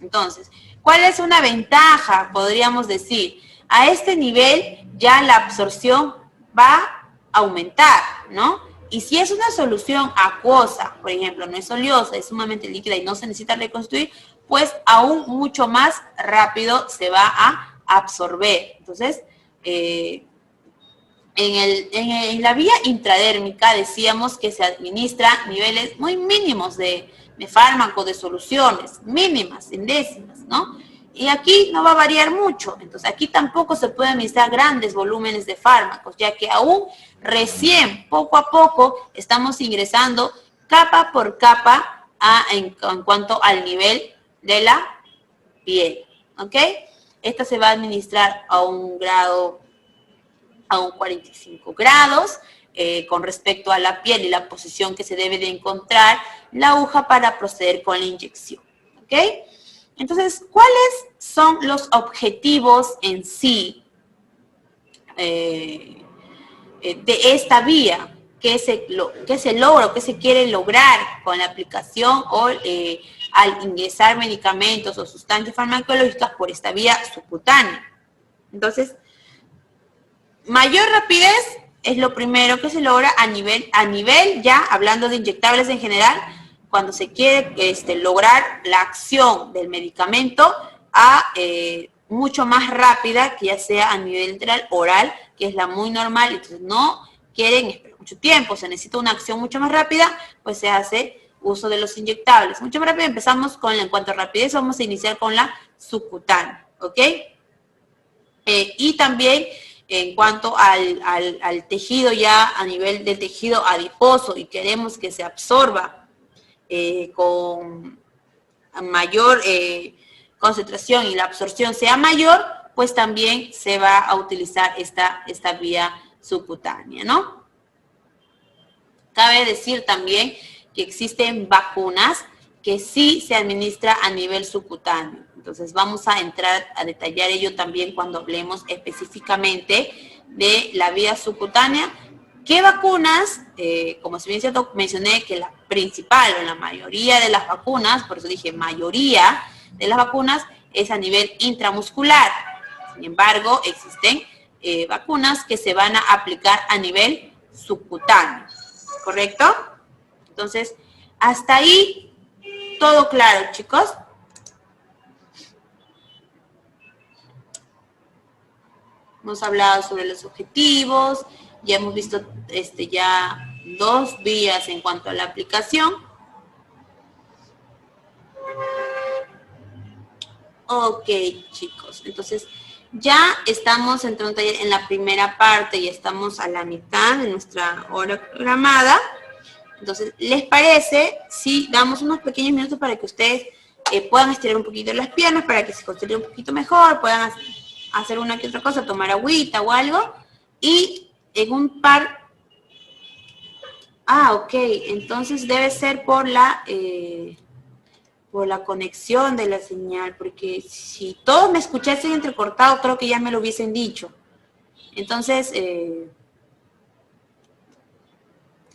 Entonces, ¿cuál es una ventaja, podríamos decir? A este nivel ya la absorción va a aumentar, ¿no? Y si es una solución acuosa, por ejemplo, no es oleosa, es sumamente líquida y no se necesita reconstruir, pues aún mucho más rápido se va a absorber. Entonces, en la vía intradérmica decíamos que se administra niveles muy mínimos de fármaco, de soluciones, mínimas, en décimas, ¿no? Y aquí no va a variar mucho, entonces aquí tampoco se puede administrar grandes volúmenes de fármacos, ya que aún recién, poco a poco, estamos ingresando capa por capa en cuanto al nivel de la piel, ¿ok? Esta se va a administrar a un grado, a un 45 grados, con respecto a la piel y la posición que se debe de encontrar la aguja para proceder con la inyección, ¿ok? Entonces, ¿cuáles son los objetivos en sí de esta vía? ¿Qué se logra o qué se quiere lograr con la aplicación o al ingresar medicamentos o sustancias farmacológicas por esta vía subcutánea? Entonces, mayor rapidez es lo primero que se logra a nivel ya, hablando de inyectables en general, cuando se quiere lograr la acción del medicamento mucho más rápida, que ya sea a nivel oral, que es la muy normal, entonces no quieren esperar mucho tiempo, se necesita una acción mucho más rápida, pues se hace uso de los inyectables. Mucho más rápido, empezamos en cuanto a rapidez, vamos a iniciar con la subcutánea, ¿ok? Y también en cuanto al tejido ya a nivel del tejido adiposo y queremos que se absorba con mayor concentración y la absorción sea mayor, pues también se va a utilizar esta vía subcutánea, ¿no? Cabe decir también que existen vacunas que sí se administra a nivel subcutáneo. Entonces vamos a entrar a detallar ello también cuando hablemos específicamente de la vía subcutánea. ¿Qué vacunas? Como si bien cierto, mencioné que la principal o la mayoría de las vacunas, por eso dije mayoría de las vacunas, es a nivel intramuscular. Sin embargo, existen vacunas que se van a aplicar a nivel subcutáneo, ¿correcto? Entonces, hasta ahí, todo claro, chicos. Hemos hablado sobre los objetivos, ya hemos visto ya 2 vías en cuanto a la aplicación. Ok, chicos, entonces ya estamos entrando en la primera parte y estamos a la mitad de nuestra hora programada. Entonces, ¿les parece si damos unos pequeños minutos para que ustedes puedan estirar un poquito las piernas para que se construya un poquito mejor, puedan hacer una que otra cosa, tomar agüita o algo, y en un par... Ah, ok, entonces debe ser por la conexión de la señal, porque si todos me escuchasen entrecortado, creo que ya me lo hubiesen dicho. Entonces,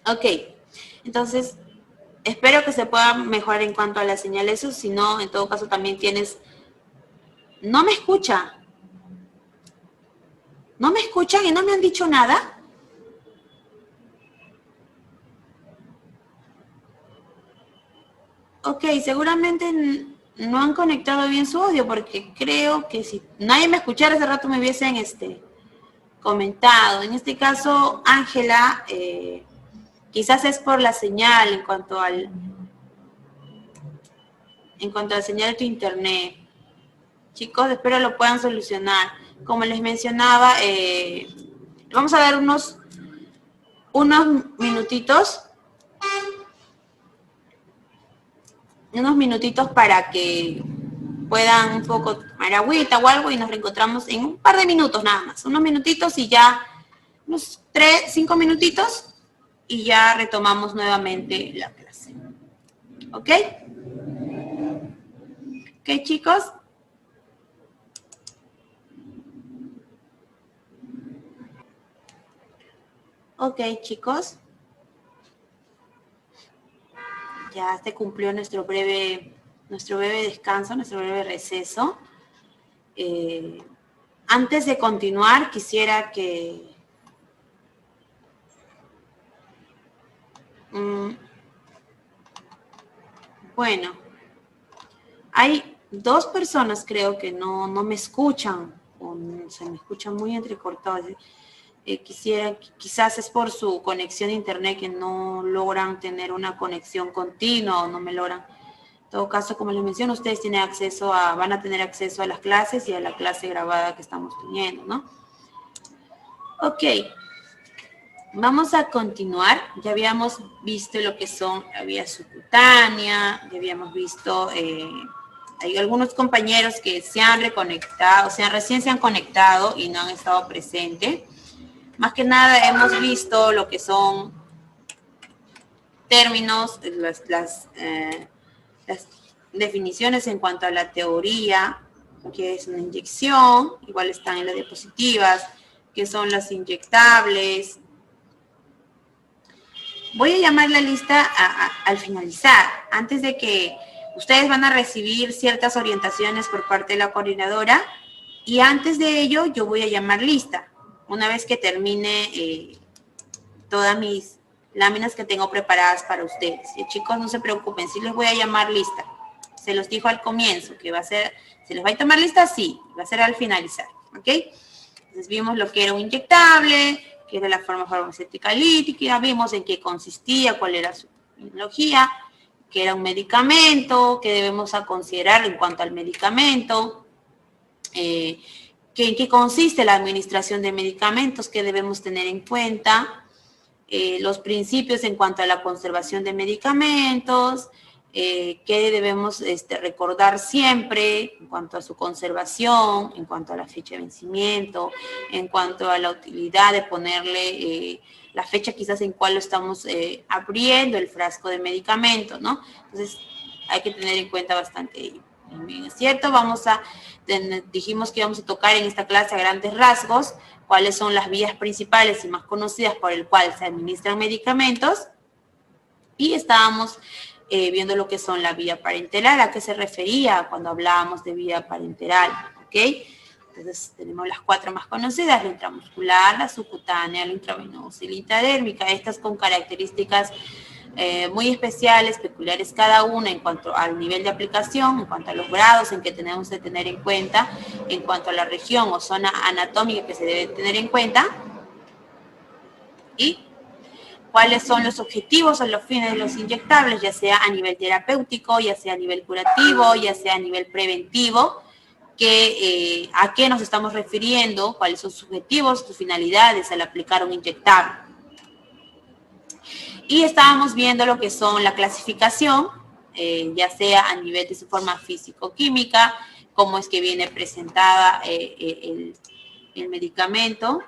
ok, entonces espero que se pueda mejorar en cuanto a la señal eso, si no, en todo caso también tienes... ¿No me escucha? ¿No me escuchan y no me han dicho nada? Ok, seguramente no han conectado bien su audio, porque creo que si nadie me escuchara hace rato me hubiesen comentado. En este caso, Ángela, quizás es por la señal en cuanto a la señal de tu internet. Chicos, espero lo puedan solucionar. Como les mencionaba, vamos a dar unos minutitos para que puedan un poco tomar agüita o algo y nos reencontramos en un par de minutos nada más. Unos minutitos y ya, unos 5 minutitos y ya retomamos nuevamente la clase. ¿Ok? ¿Ok, chicos? Ok, chicos. Ya se cumplió nuestro breve descanso, nuestro breve receso. Antes de continuar, quisiera que... bueno, hay 2 personas creo que no me escuchan, o se me escuchan muy entrecortados. Quizás es por su conexión a internet que no logran tener una conexión continua o no me logran. En todo caso, como les menciono, ustedes van a tener acceso a las clases y a la clase grabada que estamos teniendo, ¿no? Ok, vamos a continuar. Ya habíamos visto lo que son la vía subcutánea, ya habíamos visto, hay algunos compañeros que se han reconectado, recién se han conectado y no han estado presentes. Más que nada hemos visto lo que son términos, las definiciones en cuanto a la teoría, que es una inyección, igual están en las diapositivas, que son las inyectables. Voy a llamar la lista al finalizar, antes de que ustedes van a recibir ciertas orientaciones por parte de la coordinadora, y antes de ello yo voy a llamar lista, una vez que termine todas mis láminas que tengo preparadas para ustedes. Y chicos, no se preocupen, sí les voy a llamar lista. Se los dijo al comienzo, que va a ser, ¿se les va a tomar lista? Sí, va a ser al finalizar, ¿ok? Entonces vimos lo que era un inyectable, que era la forma farmacéutica líquida, vimos en qué consistía, cuál era su tecnología, que era un medicamento, que debemos considerar en cuanto al medicamento, en qué consiste la administración de medicamentos, que debemos tener en cuenta, los principios en cuanto a la conservación de medicamentos, que debemos recordar siempre en cuanto a su conservación, en cuanto a la fecha de vencimiento, en cuanto a la utilidad de ponerle la fecha quizás en cuál lo estamos abriendo el frasco de medicamento, ¿no? Entonces hay que tener en cuenta bastante ello. Bien, es cierto, dijimos que íbamos a tocar en esta clase a grandes rasgos cuáles son las vías principales y más conocidas por el cual se administran medicamentos, y estábamos viendo lo que son la vía parenteral, a qué se refería cuando hablábamos de vía parenteral, ¿ok? Entonces tenemos las 4 más conocidas: la intramuscular, la subcutánea, la intravenosa y la intradérmica, estas con características muy especiales, peculiares cada una en cuanto al nivel de aplicación, en cuanto a los grados en que tenemos que tener en cuenta, en cuanto a la región o zona anatómica que se debe tener en cuenta, y cuáles son los objetivos o los fines de los inyectables, ya sea a nivel terapéutico, ya sea a nivel curativo, ya sea a nivel preventivo, a qué nos estamos refiriendo, cuáles son sus objetivos, sus finalidades al aplicar un inyectable. Y estábamos viendo lo que son la clasificación ya sea a nivel de su forma físico-química, cómo es que viene presentada el medicamento.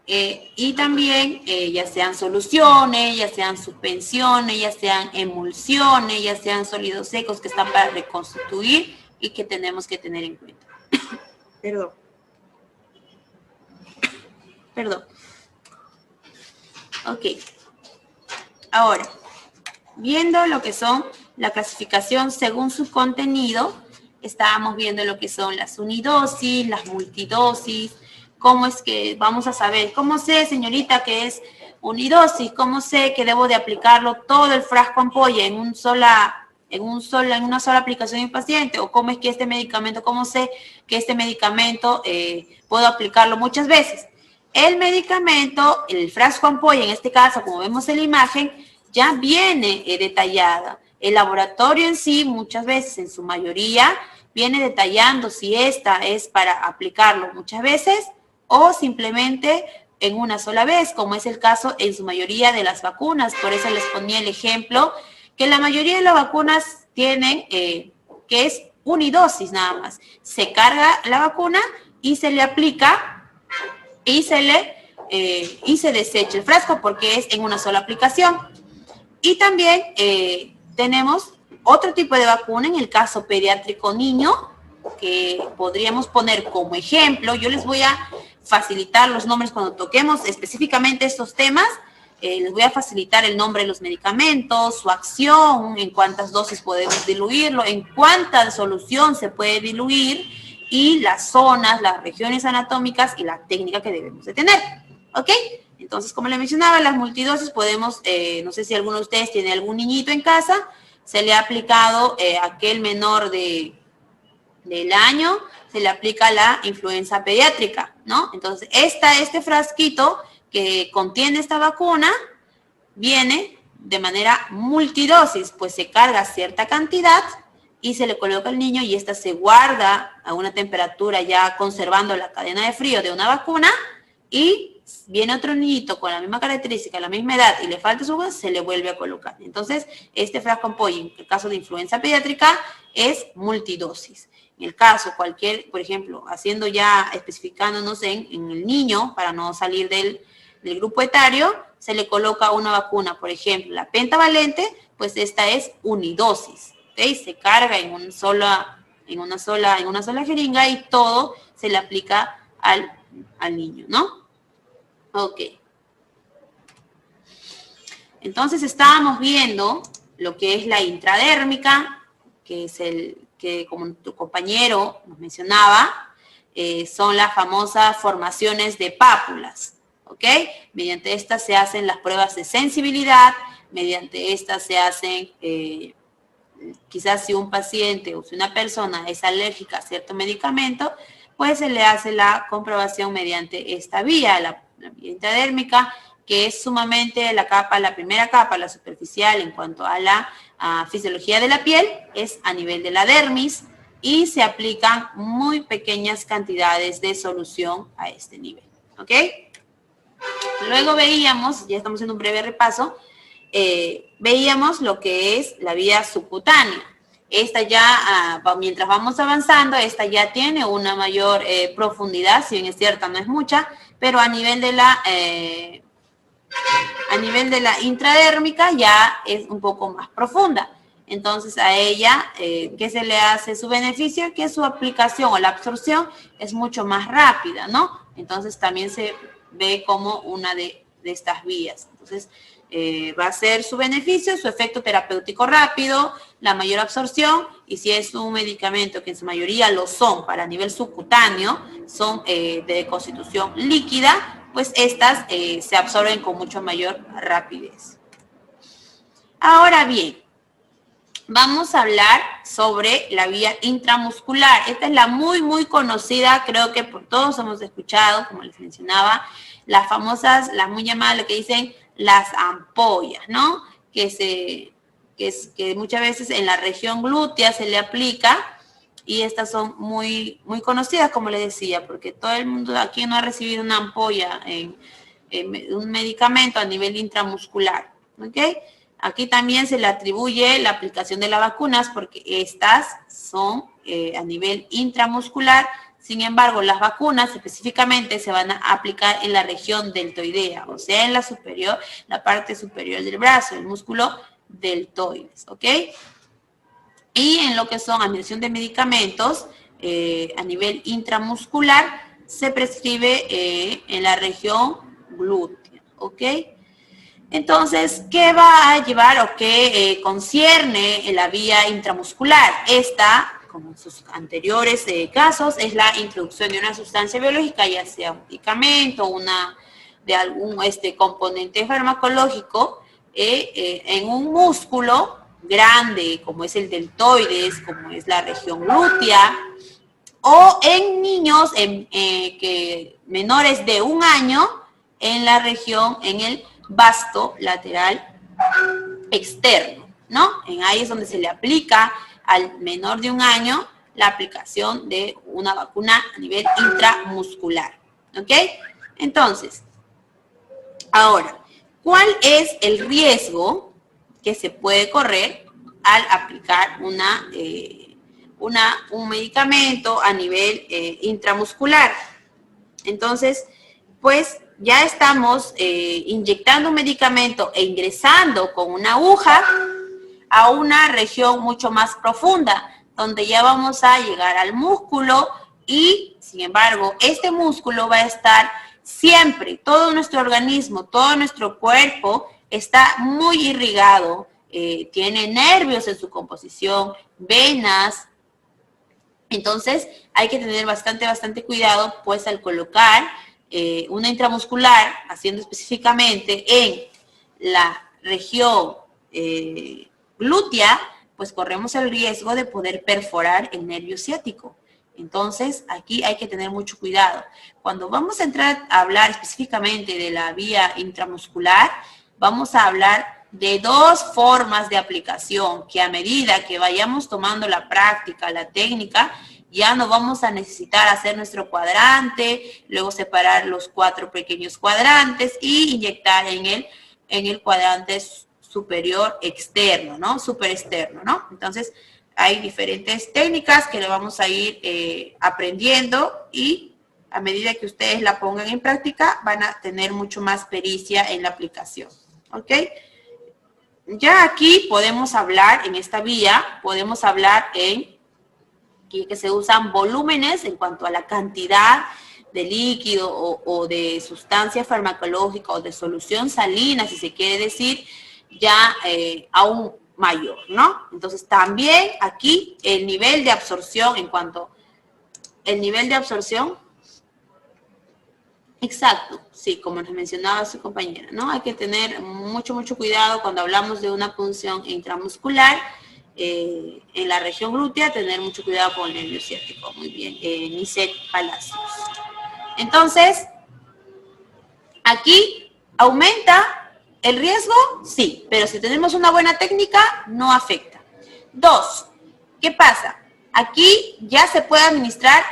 Y también ya sean soluciones, ya sean suspensiones, ya sean emulsiones, ya sean sólidos secos que están para reconstituir y que tenemos que tener en cuenta. Perdón. Perdón. Ok. Ahora, viendo lo que son la clasificación según su contenido, estábamos viendo lo que son las unidosis, las multidosis. ¿Cómo es que vamos a saber? ¿Cómo sé, señorita, que es unidosis? ¿Cómo sé que debo de aplicarlo todo el frasco ampolla en una sola aplicación en paciente? ¿O cómo es que este medicamento, cómo sé que este medicamento puedo aplicarlo muchas veces? El medicamento, el frasco ampolla, en este caso, como vemos en la imagen, ya viene detallada. El laboratorio en sí, muchas veces, en su mayoría, viene detallando si esta es para aplicarlo muchas veces o simplemente en una sola vez, como es el caso en su mayoría de las vacunas. Por eso les ponía el ejemplo que la mayoría de las vacunas tienen que es unidosis nada más. Se carga la vacuna y se le aplica y se desecha el frasco porque es en una sola aplicación. Y también tenemos otro tipo de vacuna en el caso pediátrico niño, que podríamos poner como ejemplo. Yo les voy a facilitar los nombres cuando toquemos específicamente estos temas. Les voy a facilitar el nombre de los medicamentos, su acción, en cuántas dosis podemos diluirlo, en cuánta solución se puede diluir y las zonas, las regiones anatómicas y la técnica que debemos de tener. ¿Ok? Entonces, como les mencionaba, las multidosis podemos, no sé si alguno de ustedes tiene algún niñito en casa, se le ha aplicado a aquel menor del año, se le aplica la influenza pediátrica, ¿no? Entonces, este frasquito que contiene esta vacuna viene de manera multidosis, pues se carga cierta cantidad y se le coloca al niño y esta se guarda a una temperatura ya conservando la cadena de frío de una vacuna y viene otro niñito con la misma característica, la misma edad y le falta su gas, se le vuelve a colocar. Entonces, este frasco ampolla, en el caso de influenza pediátrica, es multidosis. En el caso cualquier, por ejemplo, haciendo ya, especificándonos en el niño, para no salir del grupo etario, se le coloca una vacuna, por ejemplo, la pentavalente, pues esta es unidosis, ¿okay? Se carga en una sola jeringa y todo se le aplica al niño, ¿no? Ok. Entonces estábamos viendo lo que es la intradérmica, que es que como tu compañero nos mencionaba, son las famosas formaciones de pápulas, ¿ok? Mediante estas se hacen las pruebas de sensibilidad, mediante estas se hacen, quizás si un paciente o si una persona es alérgica a cierto medicamento, pues se le hace la comprobación mediante esta vía, la vía intradérmica, que es sumamente la primera capa, la superficial en cuanto a la fisiología de la piel, es a nivel de la dermis y se aplican muy pequeñas cantidades de solución a este nivel, ¿ok? Luego veíamos, ya estamos haciendo un breve repaso, veíamos lo que es la vía subcutánea. Esta ya, mientras vamos avanzando, esta ya tiene una mayor profundidad, si bien es cierta, no es mucha, pero a nivel de la intradérmica ya es un poco más profunda. Entonces a ella, ¿qué se le hace su beneficio? Que su aplicación o la absorción es mucho más rápida, ¿no? Entonces también se ve como una de estas vías. Entonces va a ser su beneficio, su efecto terapéutico rápido, la mayor absorción, y si es un medicamento que en su mayoría lo son para nivel subcutáneo, son de constitución líquida, pues estas se absorben con mucho mayor rapidez. Ahora bien, vamos a hablar sobre la vía intramuscular. Esta es la muy conocida, creo que por todos hemos escuchado, como les mencionaba, las famosas, las muy llamadas, lo que dicen las ampollas, ¿no? Que muchas veces en la región glútea se le aplica y estas son muy conocidas, como les decía, porque todo el mundo aquí no ha recibido una ampolla en un medicamento a nivel intramuscular. ¿Ok? Aquí también se le atribuye la aplicación de las vacunas porque estas son a nivel intramuscular. Sin embargo, las vacunas específicamente se van a aplicar en la región deltoidea, o sea, en la superior, la parte superior del brazo, el músculo deltoides, ¿ok? Y en lo que son administración de medicamentos a nivel intramuscular, se prescribe en la región glútea, ¿ok? Entonces, ¿qué va a llevar o qué concierne en la vía intramuscular? Esta, como en sus anteriores casos, es la introducción de una sustancia biológica, ya sea un medicamento, de algún componente farmacológico, en un músculo grande, como es el deltoides, como es la región glútea, o en niños que menores de 1 año, en la región, en el vasto lateral externo, ¿no? Ahí es donde se le aplica al menor de 1 año la aplicación de una vacuna a nivel intramuscular, ¿ok? Entonces, ahora, ¿cuál es el riesgo que se puede correr al aplicar un medicamento a nivel intramuscular? Entonces, pues ya estamos inyectando un medicamento e ingresando con una aguja a una región mucho más profunda, donde ya vamos a llegar al músculo y, sin embargo, este músculo va a estar siempre, todo nuestro organismo, todo nuestro cuerpo está muy irrigado, tiene nervios en su composición, venas. Entonces, hay que tener bastante cuidado, pues, al colocar una intramuscular, haciendo específicamente en la región glútea, pues corremos el riesgo de poder perforar el nervio ciático. Entonces, aquí hay que tener mucho cuidado. Cuando vamos a entrar a hablar específicamente de la vía intramuscular, vamos a hablar de 2 formas de aplicación que a medida que vayamos tomando la práctica, la técnica, ya no vamos a necesitar hacer nuestro cuadrante, luego separar los 4 pequeños cuadrantes y inyectar en el cuadrante superior externo, ¿no? Super externo, ¿no? Entonces, hay diferentes técnicas que le vamos a ir aprendiendo y a medida que ustedes la pongan en práctica, van a tener mucho más pericia en la aplicación, ¿ok? Ya aquí podemos hablar, en esta vía, podemos hablar en que se usan volúmenes en cuanto a la cantidad de líquido o de sustancia farmacológica o de solución salina, si se quiere decir, ya aún mayor, ¿no? Entonces también aquí el nivel de absorción el nivel de absorción, exacto, sí, como nos mencionaba su compañera, ¿no? Hay que tener mucho cuidado cuando hablamos de una punción intramuscular, en la región glútea, tener mucho cuidado con el nervio ciático. Muy bien, Niset Palacios. Entonces, aquí aumenta el riesgo, sí, pero si tenemos una buena técnica, no afecta. 2, ¿qué pasa? Aquí ya se puede administrar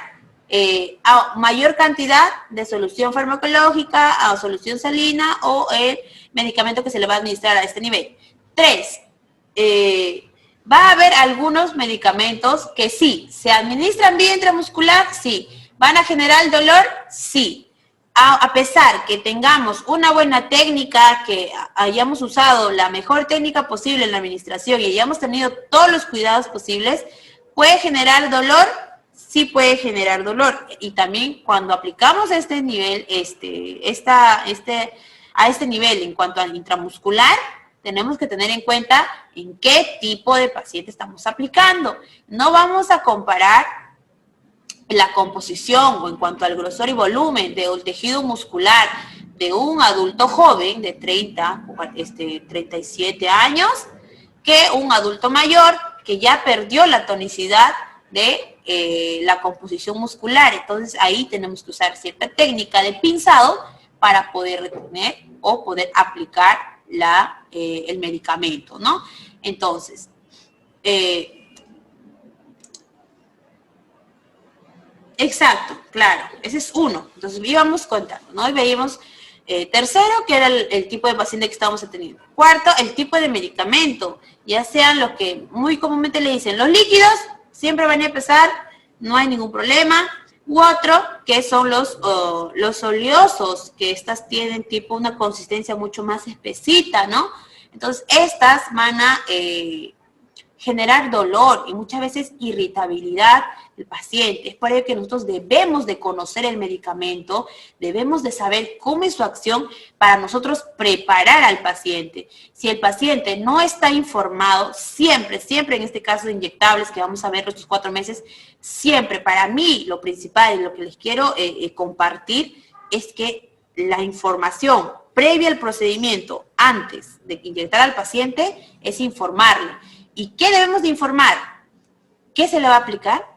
a mayor cantidad de solución farmacológica, a solución salina o el medicamento que se le va a administrar a este nivel. 3, va a haber algunos medicamentos que sí, se administran vía intramuscular, sí. ¿Van a generar dolor? Sí. A pesar que tengamos una buena técnica, que hayamos usado la mejor técnica posible en la administración y hayamos tenido todos los cuidados posibles, ¿puede generar dolor? Sí puede generar dolor. Y también cuando aplicamos este nivel, a este nivel en cuanto al intramuscular, tenemos que tener en cuenta en qué tipo de paciente estamos aplicando. No vamos a comparar la composición o en cuanto al grosor y volumen del tejido muscular de un adulto joven de 37 años que un adulto mayor que ya perdió la tonicidad de la composición muscular. Entonces ahí tenemos que usar cierta técnica de pinzado para poder retener o poder aplicar el medicamento, ¿no? Entonces, exacto, claro, ese es uno. Entonces íbamos contando, ¿no? Y veíamos Tercero, que era el tipo de paciente que estábamos atendiendo. Cuarto, el tipo de medicamento, ya sean los que muy comúnmente le dicen, los líquidos siempre van a empezar, no hay ningún problema. U otro, que son los oleosos, que estas tienen tipo una consistencia mucho más espesita, ¿no? Entonces, estas van a generar dolor y muchas veces irritabilidad del paciente. Es por ello que nosotros debemos de conocer el medicamento, debemos de saber cómo es su acción para nosotros preparar al paciente. Si el paciente no está informado, siempre en este caso de inyectables que vamos a ver estos 4 meses, siempre para mí lo principal y lo que les quiero compartir es que la información previa al procedimiento, antes de inyectar al paciente, es informarle. ¿Y qué debemos de informar? ¿Qué se le va a aplicar?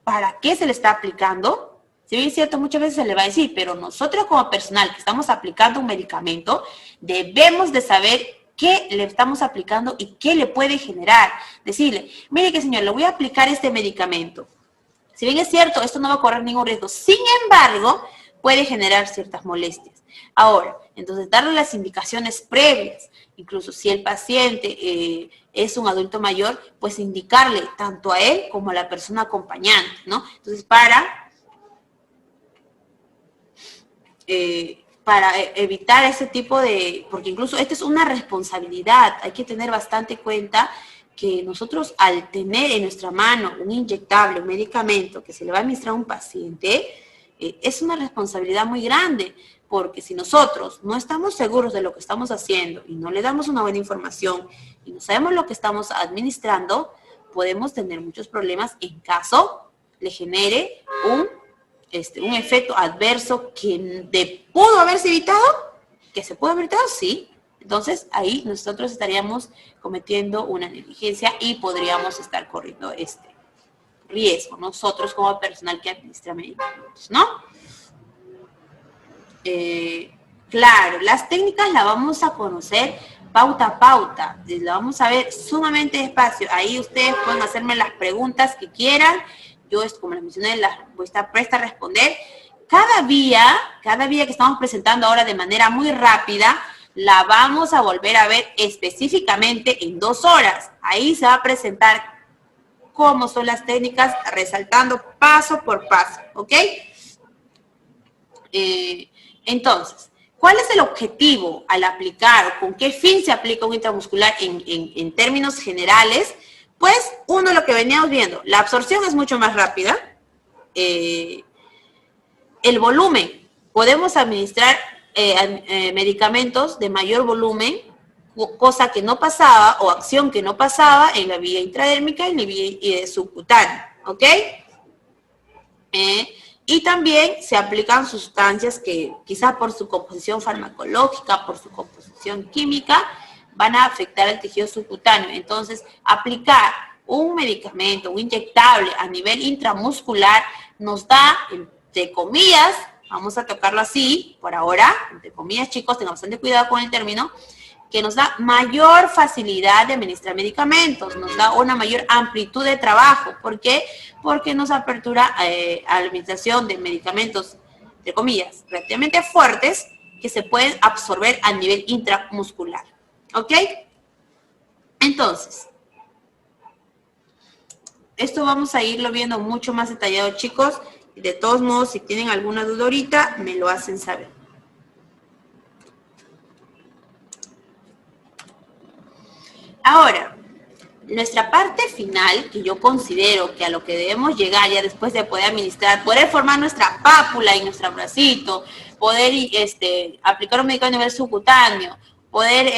¿Para qué se le está aplicando? Si bien es cierto, muchas veces se le va a decir, pero nosotros como personal que estamos aplicando un medicamento, debemos de saber qué le estamos aplicando y qué le puede generar. Decirle, mire que señor, le voy a aplicar este medicamento. Si bien es cierto, esto no va a correr ningún riesgo. Sin embargo, puede generar ciertas molestias. Ahora, entonces, darle las indicaciones previas, incluso si el paciente es un adulto mayor, pues indicarle tanto a él como a la persona acompañante, ¿no? Entonces, para evitar ese tipo de, porque incluso esta es una responsabilidad, hay que tener bastante cuenta que nosotros al tener en nuestra mano un inyectable, un medicamento que se le va a administrar a un paciente, es una responsabilidad muy grande, porque si nosotros no estamos seguros de lo que estamos haciendo y no le damos una buena información y no sabemos lo que estamos administrando, podemos tener muchos problemas en caso le genere un efecto adverso que pudo haberse evitado, que se pudo haber evitado, sí. Entonces, ahí nosotros estaríamos cometiendo una negligencia y podríamos estar corriendo este riesgo, nosotros como personal que administra medicamentos, ¿no? Claro, las técnicas las vamos a conocer pauta a pauta, la vamos a ver sumamente despacio. Ahí ustedes pueden hacerme las preguntas que quieran. Yo, como les mencioné, las voy a estar presta a responder. Cada vía que estamos presentando ahora de manera muy rápida, la vamos a volver a ver específicamente en 2 horas. Ahí se va a presentar cómo son las técnicas, resaltando paso por paso, ¿ok? Entonces, ¿cuál es el objetivo al aplicar? ¿Con qué fin se aplica un intramuscular en términos generales? Pues, uno, lo que veníamos viendo, la absorción es mucho más rápida, el volumen, podemos administrar medicamentos de mayor volumen, cosa que no pasaba, o acción que no pasaba en la vía intradérmica y en la vía subcutánea, ¿ok? Y también se aplican sustancias que quizá por su composición farmacológica, por su composición química, van a afectar al tejido subcutáneo. Entonces, aplicar un medicamento, un inyectable a nivel intramuscular nos da, entre comillas, vamos a tocarlo así, por ahora, entre comillas, chicos, tengan bastante cuidado con el término, que nos da mayor facilidad de administrar medicamentos, nos da una mayor amplitud de trabajo. ¿Por qué? Porque nos apertura a la administración de medicamentos, entre comillas, relativamente fuertes, que se pueden absorber a nivel intramuscular. ¿Ok? Entonces, esto vamos a irlo viendo mucho más detallado, chicos. De todos modos, si tienen alguna duda ahorita, me lo hacen saber. Ahora, nuestra parte final, que yo considero que a lo que debemos llegar ya después de poder administrar, poder formar nuestra pápula y nuestro bracito, poder aplicar un medicamento a nivel subcutáneo, poder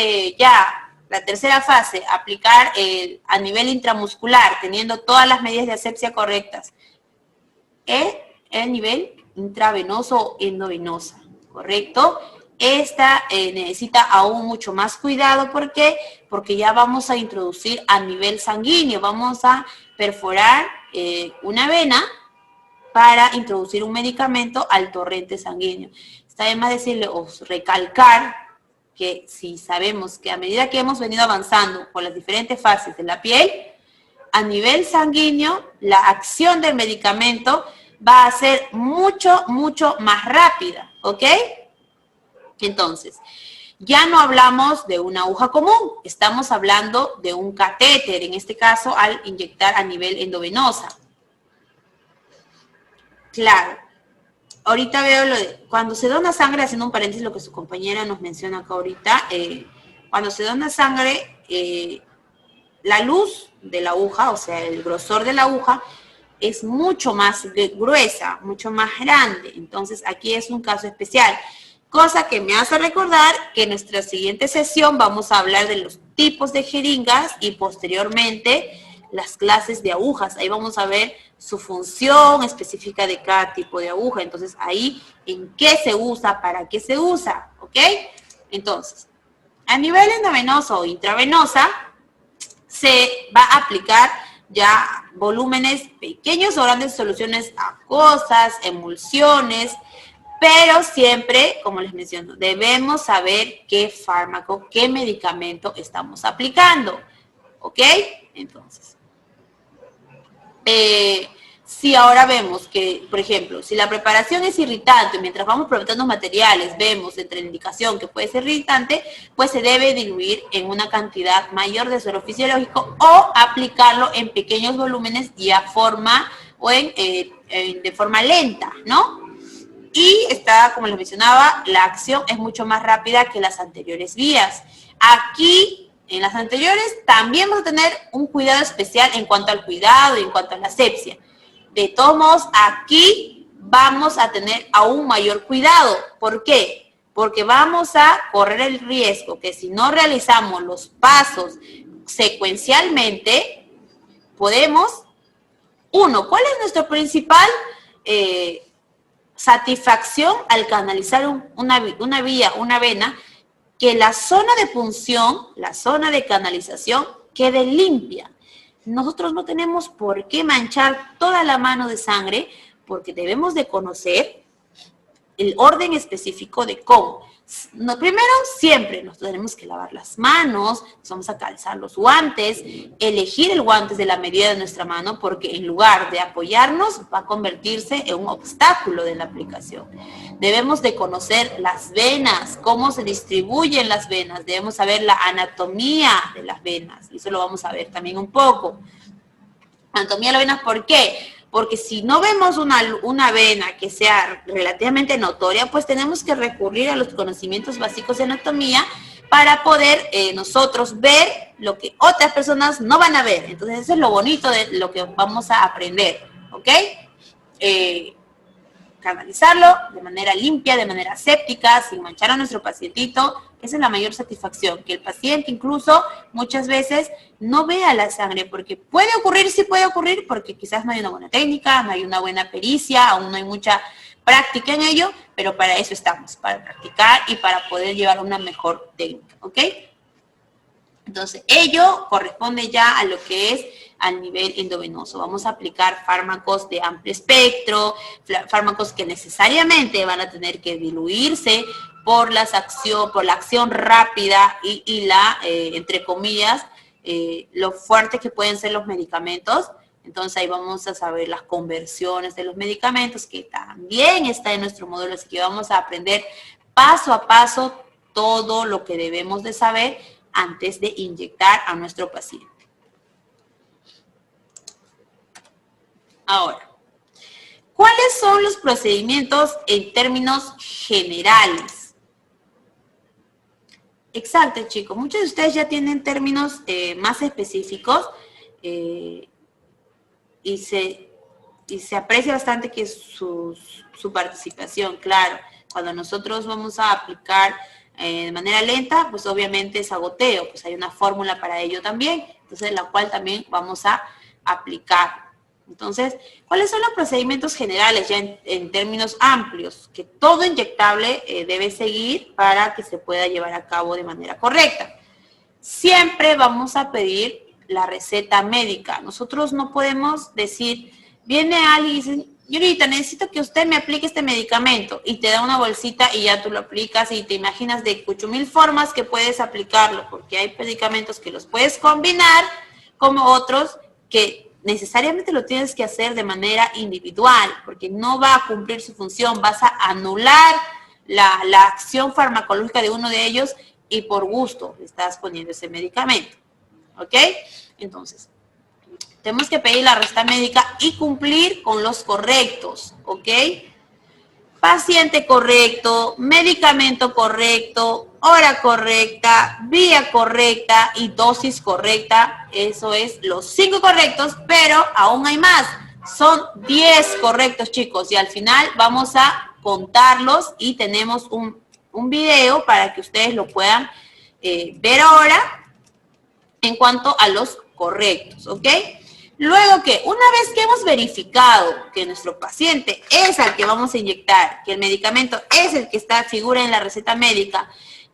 la tercera fase, aplicar a nivel intramuscular, teniendo todas las medidas de asepsia correctas, el nivel intravenoso o endovenosa, ¿correcto? Esta necesita aún mucho más cuidado. ¿Por qué? Porque ya vamos a introducir a nivel sanguíneo, vamos a perforar una vena para introducir un medicamento al torrente sanguíneo. Está de más decirle o recalcar que si sabemos que a medida que hemos venido avanzando por las diferentes fases de la piel, a nivel sanguíneo, la acción del medicamento va a ser mucho más rápida, ¿ok? Entonces, ya no hablamos de una aguja común, estamos hablando de un catéter, en este caso al inyectar a nivel endovenosa. Claro, ahorita veo lo de, cuando se dona sangre, haciendo un paréntesis lo que su compañera nos menciona acá ahorita, cuando se dona sangre, la luz de la aguja, o sea, el grosor de la aguja, es mucho más gruesa, mucho más grande. Entonces, aquí es un caso especial. Cosa que me hace recordar que en nuestra siguiente sesión vamos a hablar de los tipos de jeringas y posteriormente las clases de agujas. Ahí vamos a ver su función específica de cada tipo de aguja. Entonces, ahí en qué se usa, para qué se usa, ¿ok? Entonces, a nivel endovenoso o intravenosa, se va a aplicar ya volúmenes pequeños o grandes soluciones acuosas, emulsiones, pero siempre, como les menciono, debemos saber qué fármaco, qué medicamento estamos aplicando, ¿ok? Entonces, si ahora vemos que, por ejemplo, si la preparación es irritante, mientras vamos preparando materiales, vemos entre la indicación que puede ser irritante, pues se debe diluir en una cantidad mayor de suero fisiológico o aplicarlo en pequeños volúmenes y a forma o de forma lenta, ¿no? Y está, como les mencionaba, la acción es mucho más rápida que las anteriores vías. Aquí, en las anteriores, también vamos a tener un cuidado especial en cuanto al cuidado y en cuanto a la asepsia. De todos modos, aquí vamos a tener aún mayor cuidado. ¿Por qué? Porque vamos a correr el riesgo que si no realizamos los pasos secuencialmente, podemos, uno, ¿cuál es nuestro principal satisfacción al canalizar una vía, una vena? Que la zona de punción, la zona de canalización, quede limpia. Nosotros no tenemos por qué manchar toda la mano de sangre porque debemos de conocer el orden específico de cómo. No, primero, siempre nos tenemos que lavar las manos, nos vamos a calzar los guantes, elegir el guante de la medida de nuestra mano, porque en lugar de apoyarnos, va a convertirse en un obstáculo de la aplicación. Debemos de conocer las venas, cómo se distribuyen las venas, debemos saber la anatomía de las venas, y eso lo vamos a ver también un poco. Anatomía de las venas, ¿por qué? Porque si no vemos una vena que sea relativamente notoria, pues tenemos que recurrir a los conocimientos básicos de anatomía para poder nosotros ver lo que otras personas no van a ver. Entonces, eso es lo bonito de lo que vamos a aprender, ¿ok? Canalizarlo de manera limpia, de manera séptica, sin manchar a nuestro pacientito. Esa es la mayor satisfacción, que el paciente incluso muchas veces no vea la sangre, porque puede ocurrir, sí puede ocurrir, porque quizás no hay una buena técnica, no hay una buena pericia, aún no hay mucha práctica en ello, pero para eso estamos, para practicar y para poder llevar una mejor técnica, ¿ok? Entonces, ello corresponde ya a lo que es al nivel endovenoso. Vamos a aplicar fármacos de amplio espectro, fármacos que necesariamente van a tener que diluirse por la acción rápida y la, entre comillas, lo fuerte que pueden ser los medicamentos. Entonces ahí vamos a saber las conversiones de los medicamentos, que también está en nuestro módulo, así que vamos a aprender paso a paso todo lo que debemos de saber antes de inyectar a nuestro paciente. Ahora, ¿cuáles son los procedimientos en términos generales? Exacto, chicos. Muchos de ustedes ya tienen términos más específicos y se aprecia bastante que su participación, claro. Cuando nosotros vamos a aplicar de manera lenta, pues obviamente es agoteo, pues hay una fórmula para ello también, entonces la cual también vamos a aplicar. Entonces, ¿cuáles son los procedimientos generales ya en términos amplios que todo inyectable debe seguir para que se pueda llevar a cabo de manera correcta? Siempre vamos a pedir la receta médica. Nosotros no podemos decir, viene alguien y dice, señorita, necesito que usted me aplique este medicamento, y te da una bolsita y ya tú lo aplicas y te imaginas de 8,000 formas que puedes aplicarlo, porque hay medicamentos que los puedes combinar como otros que necesariamente lo tienes que hacer de manera individual, porque no va a cumplir su función, vas a anular la acción farmacológica de uno de ellos y por gusto le estás poniendo ese medicamento. ¿Ok? Entonces, tenemos que pedir la receta médica y cumplir con los correctos. ¿Ok? Paciente correcto, medicamento correcto, hora correcta, vía correcta y dosis correcta. Eso es los 5 correctos, pero aún hay más. Son 10 correctos, chicos, y al final vamos a contarlos y tenemos un video para que ustedes lo puedan ver ahora en cuanto a los correctos, ¿ok? Luego que, una vez que hemos verificado que nuestro paciente es al que vamos a inyectar, que el medicamento es el que figura en la receta médica,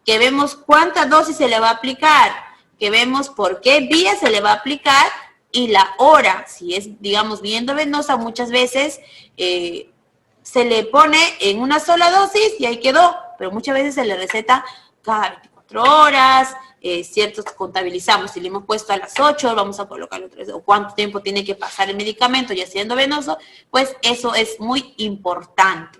que vemos cuánta dosis se le va a aplicar, que vemos por qué vía se le va a aplicar y la hora, si es, digamos, vía endovenosa, muchas veces se le pone en una sola dosis y ahí quedó, pero muchas veces se le receta cada 24 horas, ciertos contabilizamos, si le hemos puesto a las 8, vamos a colocarlo 3, o cuánto tiempo tiene que pasar el medicamento ya siendo venoso, pues eso es muy importante.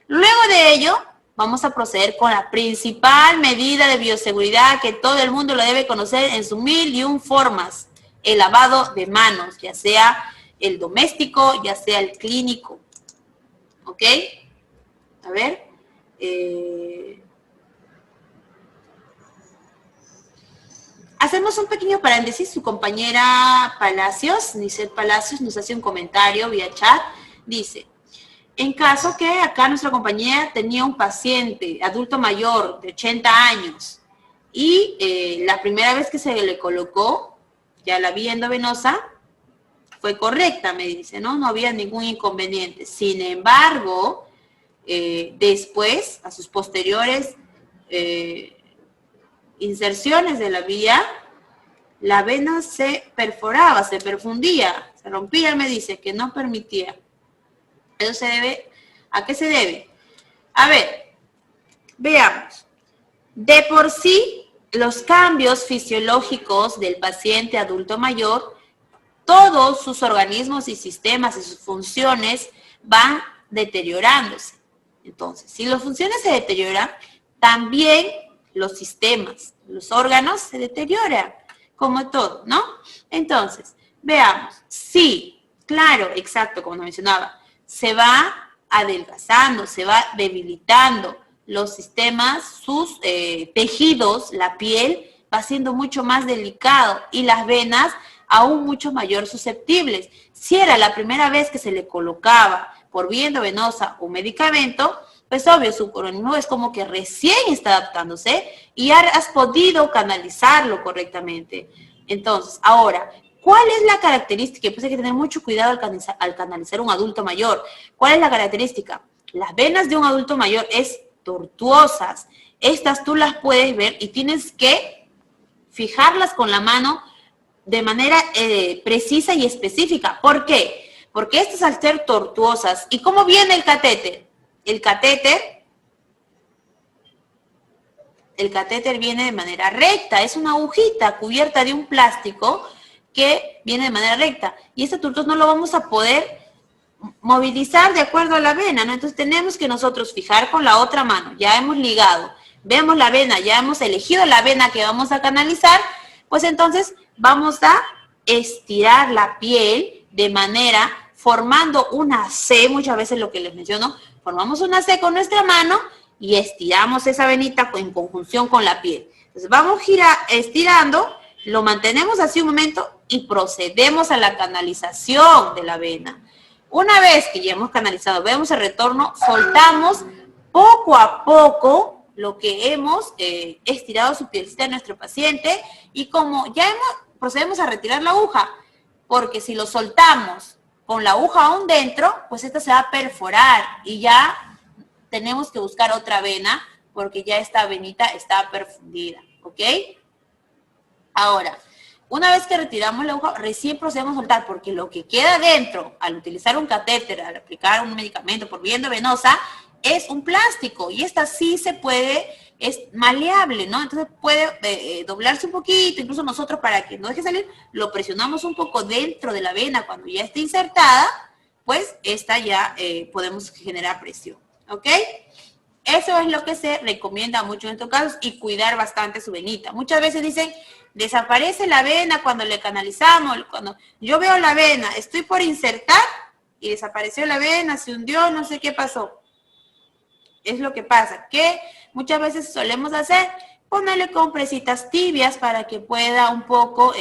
Luego de ello, vamos a proceder con la principal medida de bioseguridad que todo el mundo lo debe conocer en sus 1001 formas, el lavado de manos, ya sea el doméstico, ya sea el clínico. ¿Ok? A ver. Hacemos un pequeño paréntesis. Su compañera Palacios, Nicel Palacios, nos hace un comentario vía chat. Dice, en caso que acá nuestra compañera tenía un paciente adulto mayor de 80 años y la primera vez que se le colocó ya la vía endovenosa fue correcta, me dice, ¿no? No había ningún inconveniente. Sin embargo, después, a sus posteriores inserciones de la vía, la vena se perforaba, se perfundía, se rompía, me dice, que no permitía. Eso se debe, ¿a qué se debe? A ver, veamos. De por sí, los cambios fisiológicos del paciente adulto mayor, todos sus organismos y sistemas y sus funciones van deteriorándose. Entonces, si las funciones se deterioran, también los sistemas, los órganos se deterioran, como todo, ¿no? Entonces, veamos. Sí, claro, exacto, como mencionaba, se va adelgazando, se va debilitando los sistemas, sus tejidos, la piel va siendo mucho más delicado y las venas aún mucho mayor susceptibles. Si era la primera vez que se le colocaba por vía endovenosa un medicamento, pues obvio, su organismo es como que recién está adaptándose y has podido canalizarlo correctamente. Entonces, ahora, ¿cuál es la característica? Pues hay que tener mucho cuidado al canalizar un adulto mayor. ¿Cuál es la característica? Las venas de un adulto mayor es tortuosas. Estas tú las puedes ver y tienes que fijarlas con la mano de manera precisa y específica. ¿Por qué? Porque estas al ser tortuosas, ¿y cómo viene el catéter? El catéter viene de manera recta, es una agujita cubierta de un plástico que viene de manera recta. Y este tortuoso no lo vamos a poder movilizar de acuerdo a la vena, ¿no? Entonces tenemos que nosotros fijar con la otra mano, ya hemos ligado, vemos la vena, ya hemos elegido la vena que vamos a canalizar, pues entonces vamos a estirar la piel de manera, formando una C, muchas veces lo que les menciono, formamos una C con nuestra mano y estiramos esa venita en conjunción con la piel. Entonces vamos estirando, lo mantenemos así un momento y procedemos a la canalización de la vena. Una vez que ya hemos canalizado, vemos el retorno, soltamos poco a poco lo que hemos estirado su pielcita de nuestro paciente y como ya procedemos a retirar la aguja, porque si lo soltamos con la aguja aún dentro, pues esta se va a perforar y ya tenemos que buscar otra vena porque ya esta venita está perfundida, ¿ok? Ahora, una vez que retiramos la aguja, recién procedemos a soltar, porque lo que queda dentro, al utilizar un catéter, al aplicar un medicamento por vía endovenosa, es un plástico, y esta sí se puede, es maleable, ¿no? Entonces puede doblarse un poquito, incluso nosotros para que no deje salir, lo presionamos un poco dentro de la vena cuando ya esté insertada, pues esta ya podemos generar presión, ¿ok? Eso es lo que se recomienda mucho en estos casos y cuidar bastante su venita. Muchas veces dicen, desaparece la vena cuando le canalizamos, cuando yo veo la vena, estoy por insertar y desapareció la vena, se hundió, no sé qué pasó. Es lo que pasa, que muchas veces solemos hacer, ponerle compresitas tibias para que pueda un poco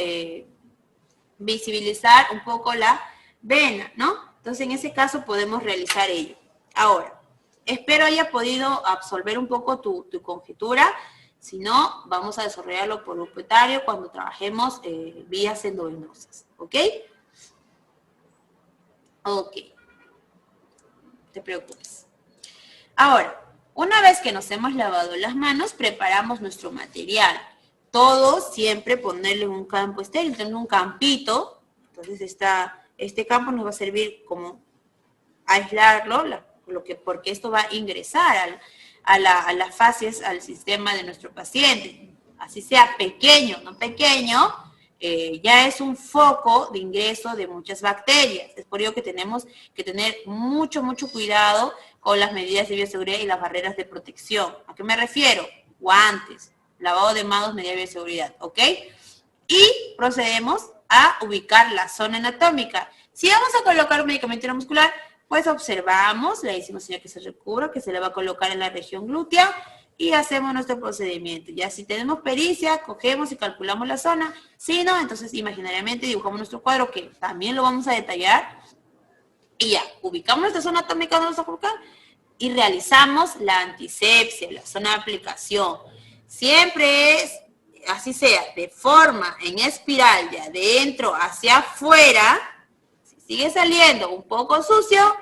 visibilizar un poco la vena, ¿no? Entonces, en ese caso podemos realizar ello. Ahora, espero haya podido absolver un poco tu conjetura. Si no, vamos a desarrollarlo por grupetario cuando trabajemos vías endovenosas, ¿ok? Ok, no te preocupes. Ahora, una vez que nos hemos lavado las manos, preparamos nuestro material. Todo siempre ponerle un campo estéril, tener un campito. Entonces este campo nos va a servir como aislarlo, porque esto va a ingresar a las fases, al sistema de nuestro paciente. Así sea pequeño, no pequeño, ya es un foco de ingreso de muchas bacterias. Es por ello que tenemos que tener mucho, mucho cuidado con las medidas de bioseguridad y las barreras de protección. ¿A qué me refiero? Guantes, lavado de manos, medidas de bioseguridad, ¿ok? Y procedemos a ubicar la zona anatómica. Si vamos a colocar un medicamento intramuscular, pues observamos, le decimos señor que se recubra, que se le va a colocar en la región glútea y hacemos nuestro procedimiento. Ya si tenemos pericia, cogemos y calculamos la zona. Si no, entonces imaginariamente dibujamos nuestro cuadro, que también lo vamos a detallar. Y ya, ubicamos nuestra zona atómica donde vamos a colocar y realizamos la antisepsia, la zona de aplicación. Siempre es, así sea, de forma en espiral, de adentro hacia afuera. Si sigue saliendo un poco sucio,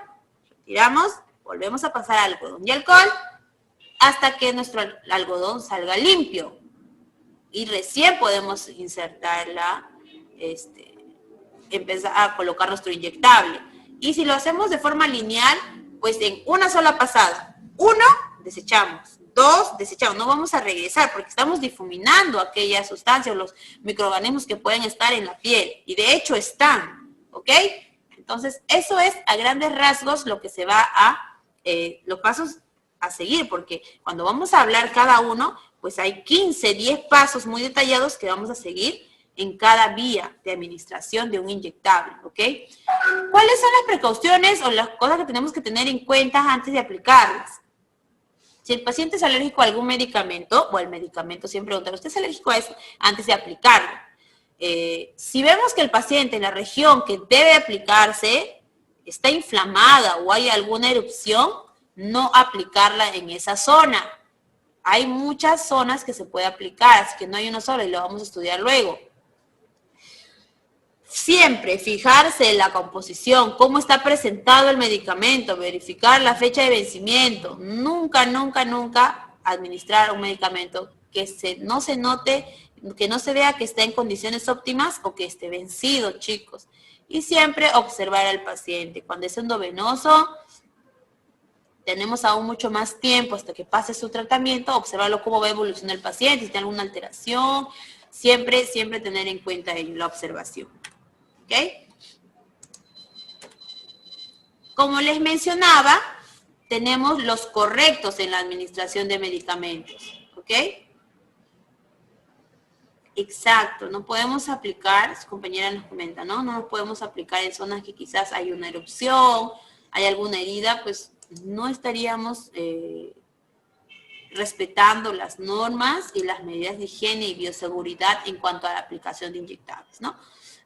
retiramos, volvemos a pasar algodón y alcohol hasta que nuestro algodón salga limpio. Y recién podemos insertarla, empezar a colocar nuestro inyectable. Y si lo hacemos de forma lineal, pues en una sola pasada. 1, desechamos. 2, desechamos. No vamos a regresar porque estamos difuminando aquellas sustancias o los microorganismos que pueden estar en la piel. Y de hecho están, ¿ok? Entonces, eso es a grandes rasgos lo que se va a, los pasos a seguir, porque cuando vamos a hablar cada uno, pues hay 15, 10 pasos muy detallados que vamos a seguir en cada vía de administración de un inyectable, ¿ok? ¿Cuáles son las precauciones o las cosas que tenemos que tener en cuenta antes de aplicarlas? Si el paciente es alérgico a algún medicamento, o el medicamento, siempre preguntan, ¿usted es alérgico a eso? Antes de aplicarlo. Si vemos que el paciente en la región que debe aplicarse está inflamada o hay alguna erupción, no aplicarla en esa zona. Hay muchas zonas que se puede aplicar, así que no hay una sola y lo vamos a estudiar luego. Siempre fijarse en la composición, cómo está presentado el medicamento, verificar la fecha de vencimiento. Nunca, nunca, nunca administrar un medicamento que no se note, que no se vea que está en condiciones óptimas o que esté vencido, chicos. Y siempre observar al paciente. Cuando es endovenoso, tenemos aún mucho más tiempo hasta que pase su tratamiento, observarlo cómo va a evolucionar el paciente, si tiene alguna alteración. Siempre, siempre tener en cuenta ello, la observación. ¿Ok? Como les mencionaba, tenemos los correctos en la administración de medicamentos. ¿Ok? Exacto, no podemos aplicar, su compañera nos comenta, ¿no? No nos podemos aplicar en zonas que quizás hay una erupción, hay alguna herida, pues no estaríamos respetando las normas y las medidas de higiene y bioseguridad en cuanto a la aplicación de inyectables, ¿no?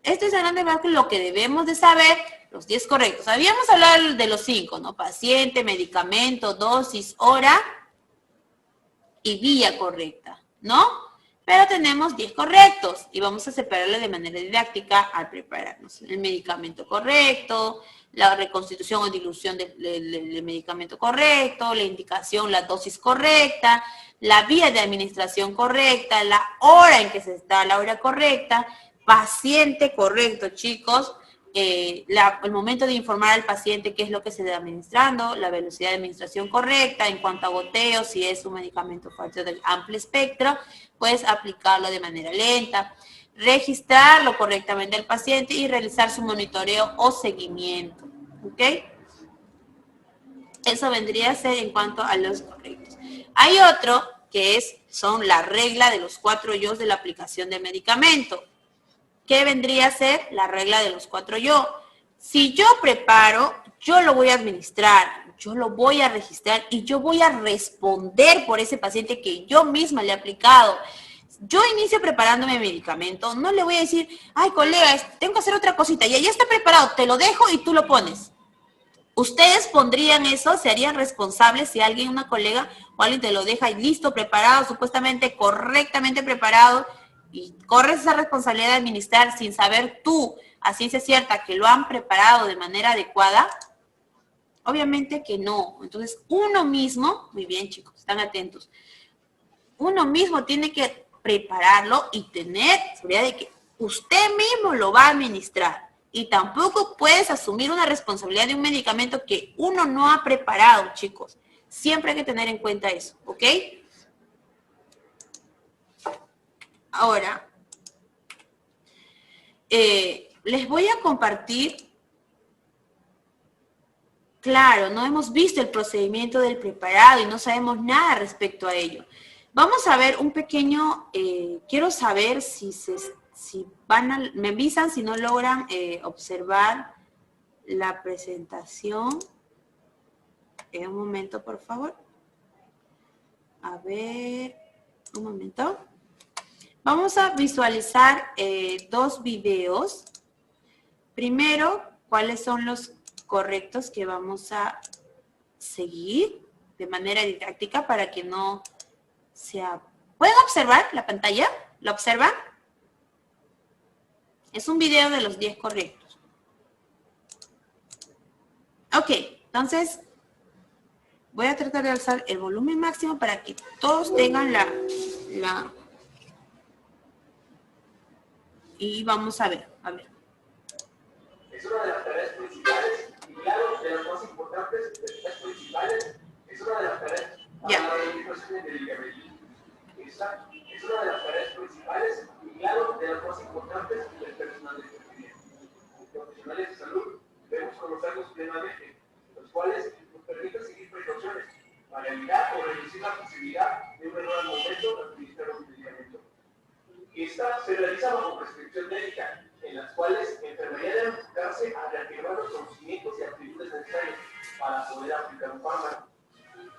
Esto es a grandes rasgos lo que debemos de saber, los 10 correctos. Habíamos hablado de los 5, ¿no? Paciente, medicamento, dosis, hora y vía correcta, ¿no? Pero tenemos 10 correctos y vamos a separarle de manera didáctica al prepararnos. El medicamento correcto, la reconstitución o dilución del medicamento correcto, la indicación, la dosis correcta, la vía de administración correcta, la hora en que se está, la hora correcta, paciente correcto, chicos, el momento de informar al paciente qué es lo que se está administrando, la velocidad de administración correcta en cuanto a goteo, si es un medicamento fuerte del amplio espectro, puedes aplicarlo de manera lenta, registrarlo correctamente al paciente y realizar su monitoreo o seguimiento, ¿ok? Eso vendría a ser en cuanto a los correctos. Hay otro que son la regla de los 4 yo de la aplicación del medicamento. ¿Qué vendría a ser la regla de los 4 yo? Si yo preparo, yo lo voy a administrar, yo lo voy a registrar y yo voy a responder por ese paciente que yo misma le he aplicado. Yo inicio preparándome el medicamento, no le voy a decir, ay, colega, tengo que hacer otra cosita, ya está preparado, te lo dejo y tú lo pones. ¿Ustedes pondrían eso? ¿Se harían responsables si alguien, una colega o alguien te lo deja listo, preparado, supuestamente correctamente preparado, y corres esa responsabilidad de administrar sin saber tú, a ciencia cierta, que lo han preparado de manera adecuada? Obviamente que no. Entonces, uno mismo, muy bien chicos, están atentos, uno mismo tiene que prepararlo y tener seguridad de que usted mismo lo va a administrar. Y tampoco puedes asumir una responsabilidad de un medicamento que uno no ha preparado, chicos. Siempre hay que tener en cuenta eso, ¿ok? Ahora, les voy a compartir. Claro, no hemos visto el procedimiento del preparado y no sabemos nada respecto a ello. Vamos a ver un pequeño, quiero saber si me avisan si no logran observar la presentación. Un momento, por favor. A ver, un momento. Vamos a visualizar 2 videos. Primero, ¿cuáles son los correctos que vamos a seguir de manera didáctica para que no sea... ¿Pueden observar la pantalla? ¿La observan? Es un video de los 10 correctos. Ok, entonces voy a tratar de alzar el volumen máximo para que todos tengan y vamos a ver, Es una de las tareas principales y claro, de las más importantes, de las principales, es una de las tareas para la administración del medicamento. Esta es una de las tareas principales y claro, de las más importantes del personal de enfermería. Los profesionales de salud debemos conocerlos plenamente, los cuales nos permiten seguir precauciones para evitar o reducir la posibilidad de un error al momento de administrar un medicamento. Esta se realiza bajo prescripción médica, en las cuales la enfermería debe enfocarse a reafirmar los conocimientos y actitudes necesarias para poder aplicar un fármaco.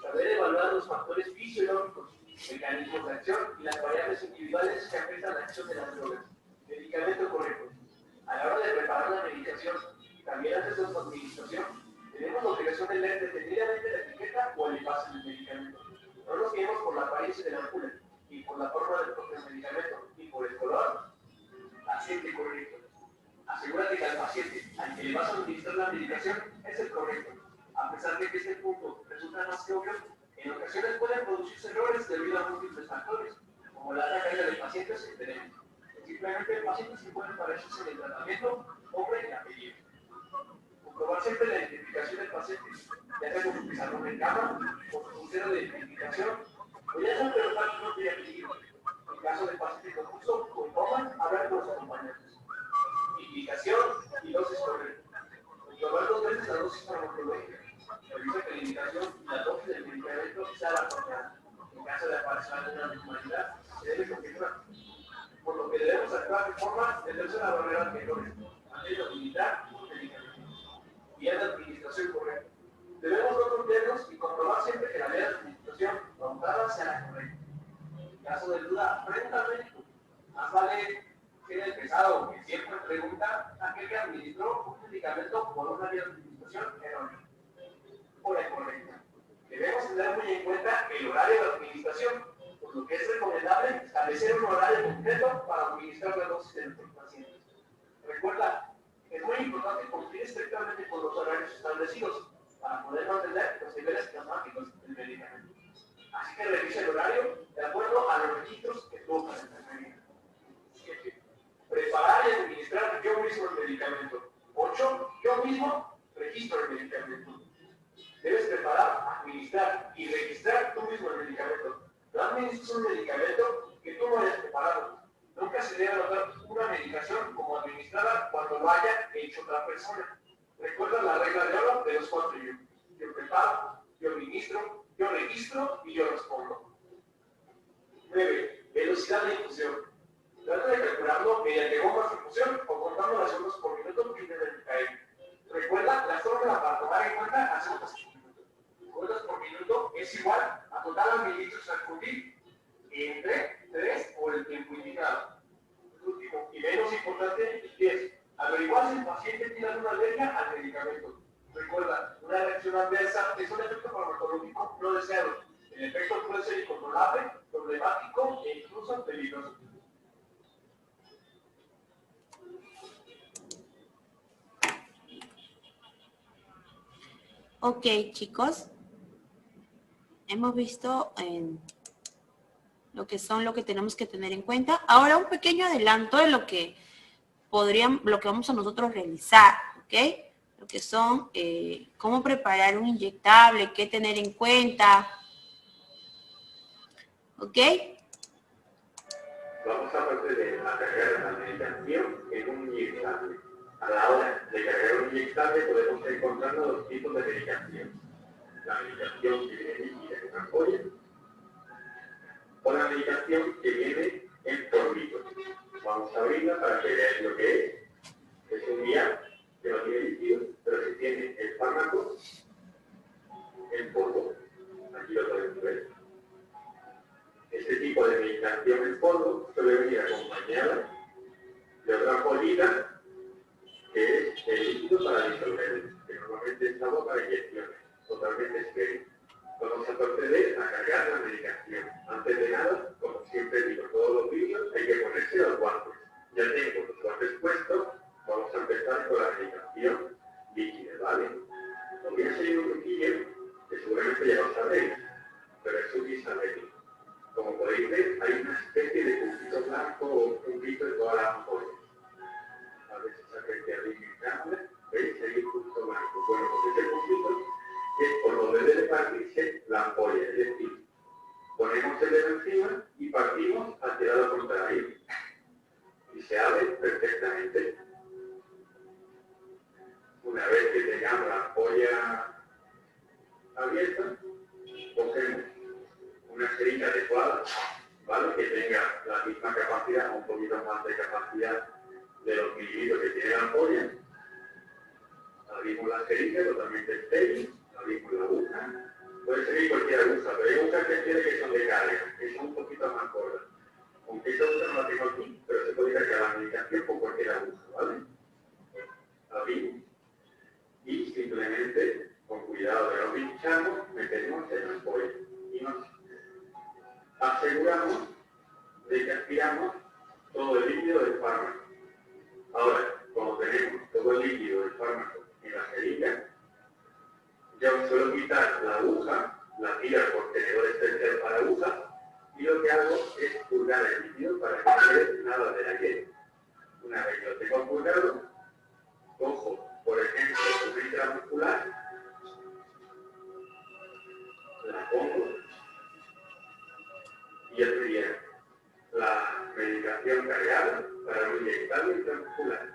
Saber evaluar los factores fisiológicos, mecanismos de acción y las variables individuales que afectan la acción de las drogas. Medicamento correcto. A la hora de preparar la medicación y también antes de su administración, tenemos la obligación de leer detenidamente la etiqueta o el envase del medicamento. No nos guiemos por la apariencia de la ampula y por la forma del propio medicamento y por el color. Paciente correcto. Asegúrate que al paciente al que le vas a administrar la medicación es el correcto. A pesar de que este punto resulta más que obvio, en ocasiones pueden producirse errores debido a múltiples factores, como la alta carga de pacientes que tenemos. Simplemente pacientes que pueden parecerse en el tratamiento, nombre y apellido. Comprobar siempre la identificación del paciente, ya sea con su pizarrón en cama, con su puntero de identificación, o ya sea preguntar su nombre y apellido. En caso de paciente confuso o en coma, hablar con los acompañantes. Indicación y dosis correcta. Comprobar 2 veces la dosis farmacológica. Revisa que la indicación y la dosis del medicamento sea la apropiada. En caso de aparecer alguna anormalidad, se debe confirmar. Por lo que debemos actuar de forma de tenderse a la barrera de errores, antes de administrar un medicamento. Vía de administración correcta. Debemos no confiarnos y comprobar siempre que la vía de administración pautada sea la correcta. En caso de duda, pregunta al médico. Más vale que el pesado que siempre pregunta a aquel que administró un medicamento por una vía de administración errónea o la correcta. Debemos tener muy en cuenta el horario de administración, por lo que es recomendable establecer un horario concreto para administrar la dosis de nuestros pacientes. Recuerda, es muy importante cumplir estrictamente con los horarios establecidos para poder mantener los niveles plasmáticos del medicamento. Así que revise el horario de acuerdo a los registros que tuvo para la enfermería. 7. Preparar y administrar yo mismo el medicamento. 8. Yo mismo registro el medicamento. Debes preparar, administrar y registrar tú mismo el medicamento. No administres un medicamento que tú no hayas preparado. Nunca se debe anotar una medicación como administrada cuando lo haya hecho otra persona. Recuerda la regla de oro de los 4 yo. Yo preparo, yo administro, Yo registro y yo respondo. 9. Velocidad de infusión. Trata de calcularlo mediante bombas de infusión o contando las ondas por minuto que debe caer. Recuerda, la fórmula para tomar en cuenta las ondas por minuto. Ondas por minuto es igual a total mililitros al fundir entre 3 o el tiempo indicado. El último y menos importante es averiguar si el paciente tiene alguna alergia al medicamento. Recuerda, una reacción adversa es un efecto farmacológico no deseado. El efecto puede ser incontrolable, problemático e incluso peligroso. Ok, chicos. Hemos visto lo que tenemos que tener en cuenta. Ahora un pequeño adelanto de lo que vamos a nosotros realizar, ¿ok? Lo que son cómo preparar un inyectable, qué tener en cuenta, ¿ok? Vamos a proceder a cargar la medicación en un inyectable. A la hora de cargar un inyectable podemos encontrar dos tipos de medicación. La medicación que viene líquida en una ampolla o la medicación que viene en polvito. Vamos a abrirla para que veáis lo que es. Es un vial que no tiene líquido, pero sí tiene el fármaco en polvo. Aquí lo podemos ver. Este tipo de medicación en polvo suele venir acompañada de otra ampollita que es el líquido para disolver, que normalmente es agua para inyecciones, totalmente estéril. Vamos a proceder a cargar la medicación. Antes de nada, como siempre digo, todos los vídeos hay que ponerse los guantes. Ya tengo los guantes puestos, vamos a empezar con la medicación líquida, ¿vale? Os voy a enseñar un truquillo que seguramente ya lo sabréis, pero es útil saberlo. Como podéis ver, hay una especie de puntito blanco o puntito en todas las ampollas. A ver si se aprecia bien en cámara. ¿Veis? Hay un punto blanco. Bueno, pues ese puntito es por donde debe partirse la ampolla. Es decir, ponemos el dedo encima y partimos hacia el lado contrario. Y se abre perfectamente. Una vez que tengamos la ampolla abierta, cogemos una jeringa adecuada, ¿vale? Que tenga la misma capacidad, un poquito más de capacidad de los mililitros que tiene la ampolla. Abrimos la jeringa totalmente estéril, abrimos la aguja. Puede seguir cualquier aguja, pero hay agujas que son de carga, que son un poquito más cortas. Aunque esta aguja no la tengo aquí, pero se puede cargar la medicación con cualquier aguja, ¿vale? Abrimos y simplemente, con cuidado de no pinchamos, metemos en la ampolla y nos aseguramos de que aspiramos todo el líquido del fármaco. Ahora, cuando tenemos todo el líquido del fármaco en la jeringa, yo suelo quitar la aguja, la tiro al contenedor especial para agujas, y lo que hago es purgar el líquido para que no quede nada de aire. Una vez que lo tengo purgado, cojo, por ejemplo, una intramuscular, la pongo, y ya sería la medicación cargada para un inyectable intramuscular.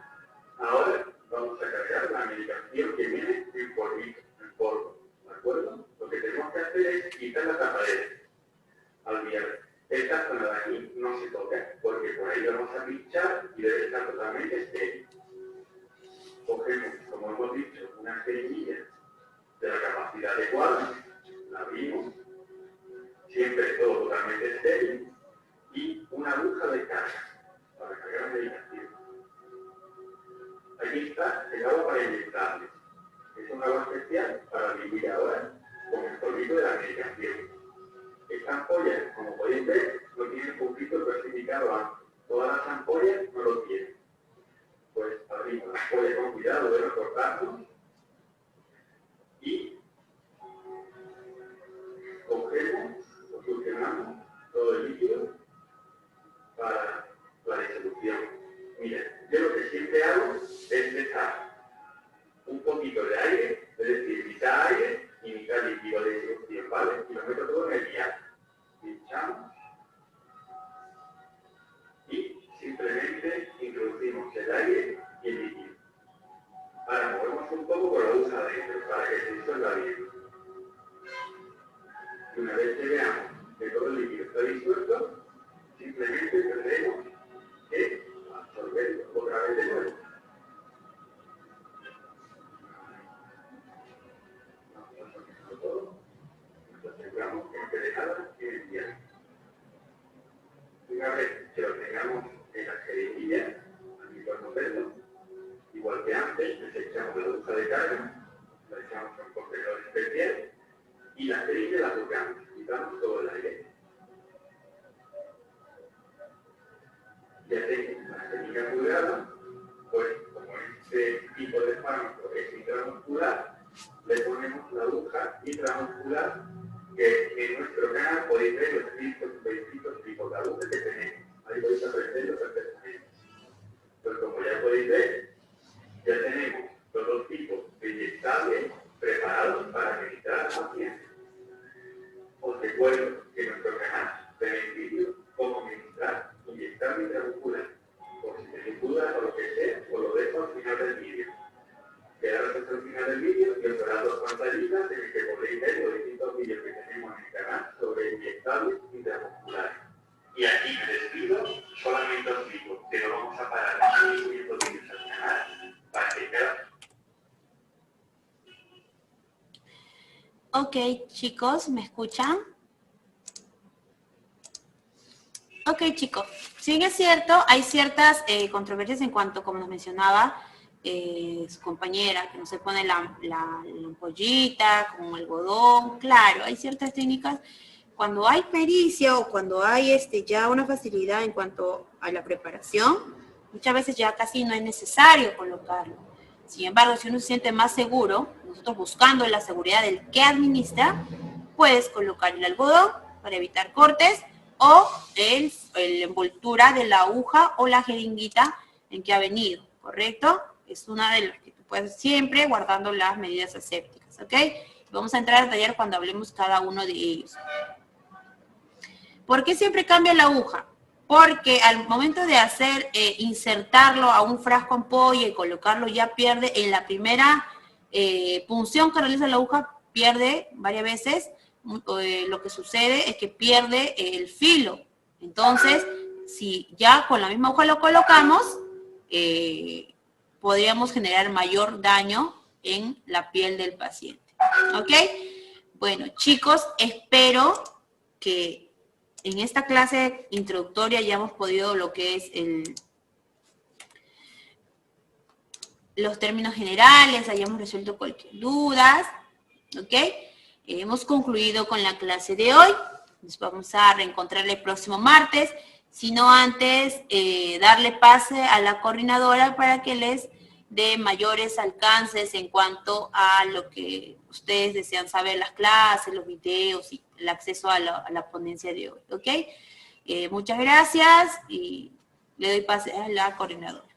Ahora vamos a cargar la medicación que viene en polvito, en polvo, ¿de acuerdo? Lo que tenemos que hacer es quitar la tapadera al vial. Esta zona de aquí no se toca, porque por ahí vamos a pinchar y debe estar totalmente estéril. Cogemos, como hemos dicho, una jeringuilla de la capacidad adecuada, la abrimos, siempre todo totalmente estéril, y una aguja de carga para cargar la medicación. Aquí está el agua para inyectable. Es un agua especial para diluir ahora con el polvito de la medicación. Esta ampolla, como podéis ver, no tiene un puntito clasificado antes. Todas las ampollas no lo tienen. Pues abrimos la ampolla con cuidado de no cortarnos y cogemos o succionamos todo el líquido para la disolución. Mira, yo lo que siempre hago es dejar un poquito de aire, es decir, mitad aire y mitad líquido de disolución, ¿vale? Y lo meto todo en el vial. Pinchamos y simplemente introducimos el aire y el líquido. Ahora movemos un vez que veamos que todo el líquido está disuelto, simplemente tendremos que absorberlo otra vez de nuevo. Entonces veamos que de nada tiene tiempo. Una vez que lo tengamos en la jeringuilla, aquí podemos verlo, igual que antes, desechamos la aguja de carga, la echamos en un contenedor especial y la jeringa la tocamos, quitamos todo el aire. Ya tengo la jeringa pulgada, pues como este tipo de fármaco es intramuscular, le ponemos la aguja intramuscular, que en nuestro canal podéis ver los distintos tipos de agujas que tenemos. Ahí podéis aprenderlo perfectamente. Pues como ya podéis ver, ya tenemos los dos tipos de inyectables preparados para administrar al paciente. Os recuerdo que en nuestro canal tenéis vídeos cómo administrar inyectable intramuscular. Por si tenéis dudas o lo que sea, os lo dejo al final del vídeo. Quedaros hasta el final del vídeo y os dará dos pantallitas en el que podéis ver los distintos vídeos que tenemos en el canal sobre inyectables intramusculares. Y aquí me despido, solamente os digo que lo vamos a parar aquí subiendo vídeos al canal para que quede. Ok, chicos, ¿me escuchan? Ok, chicos, sí es cierto, hay ciertas controversias en cuanto, como nos mencionaba su compañera, que no se pone la ampollita con algodón. Claro, hay ciertas técnicas. Cuando hay pericia o cuando hay ya una facilidad en cuanto a la preparación, muchas veces ya casi no es necesario colocarlo. Sin embargo, si uno se siente más seguro, nosotros buscando la seguridad del que administra, puedes colocar el algodón para evitar cortes o la envoltura de la aguja o la jeringuita en que ha venido, ¿correcto? Es una de las que tú puedes siempre guardando las medidas asépticas, ¿ok? Vamos a entrar a detallar cuando hablemos cada uno de ellos. ¿Por qué siempre cambia la aguja? Porque al momento de insertarlo a un frasco ampolla y colocarlo, ya pierde en la primera punción que realiza la aguja, pierde varias veces. Lo que sucede es que pierde el filo. Entonces, si ya con la misma aguja lo colocamos, podríamos generar mayor daño en la piel del paciente. ¿Ok? Bueno, chicos, espero que en esta clase introductoria ya hemos podido lo que es los términos generales, hayamos resuelto cualquier duda, ¿ok? Hemos concluido con la clase de hoy. Nos vamos a reencontrar el próximo martes, sino antes darle pase a la coordinadora para que les dé mayores alcances en cuanto a lo que ustedes desean saber, las clases, los videos y el acceso a la ponencia de hoy, ¿ok? Muchas gracias y le doy pase a la coordinadora.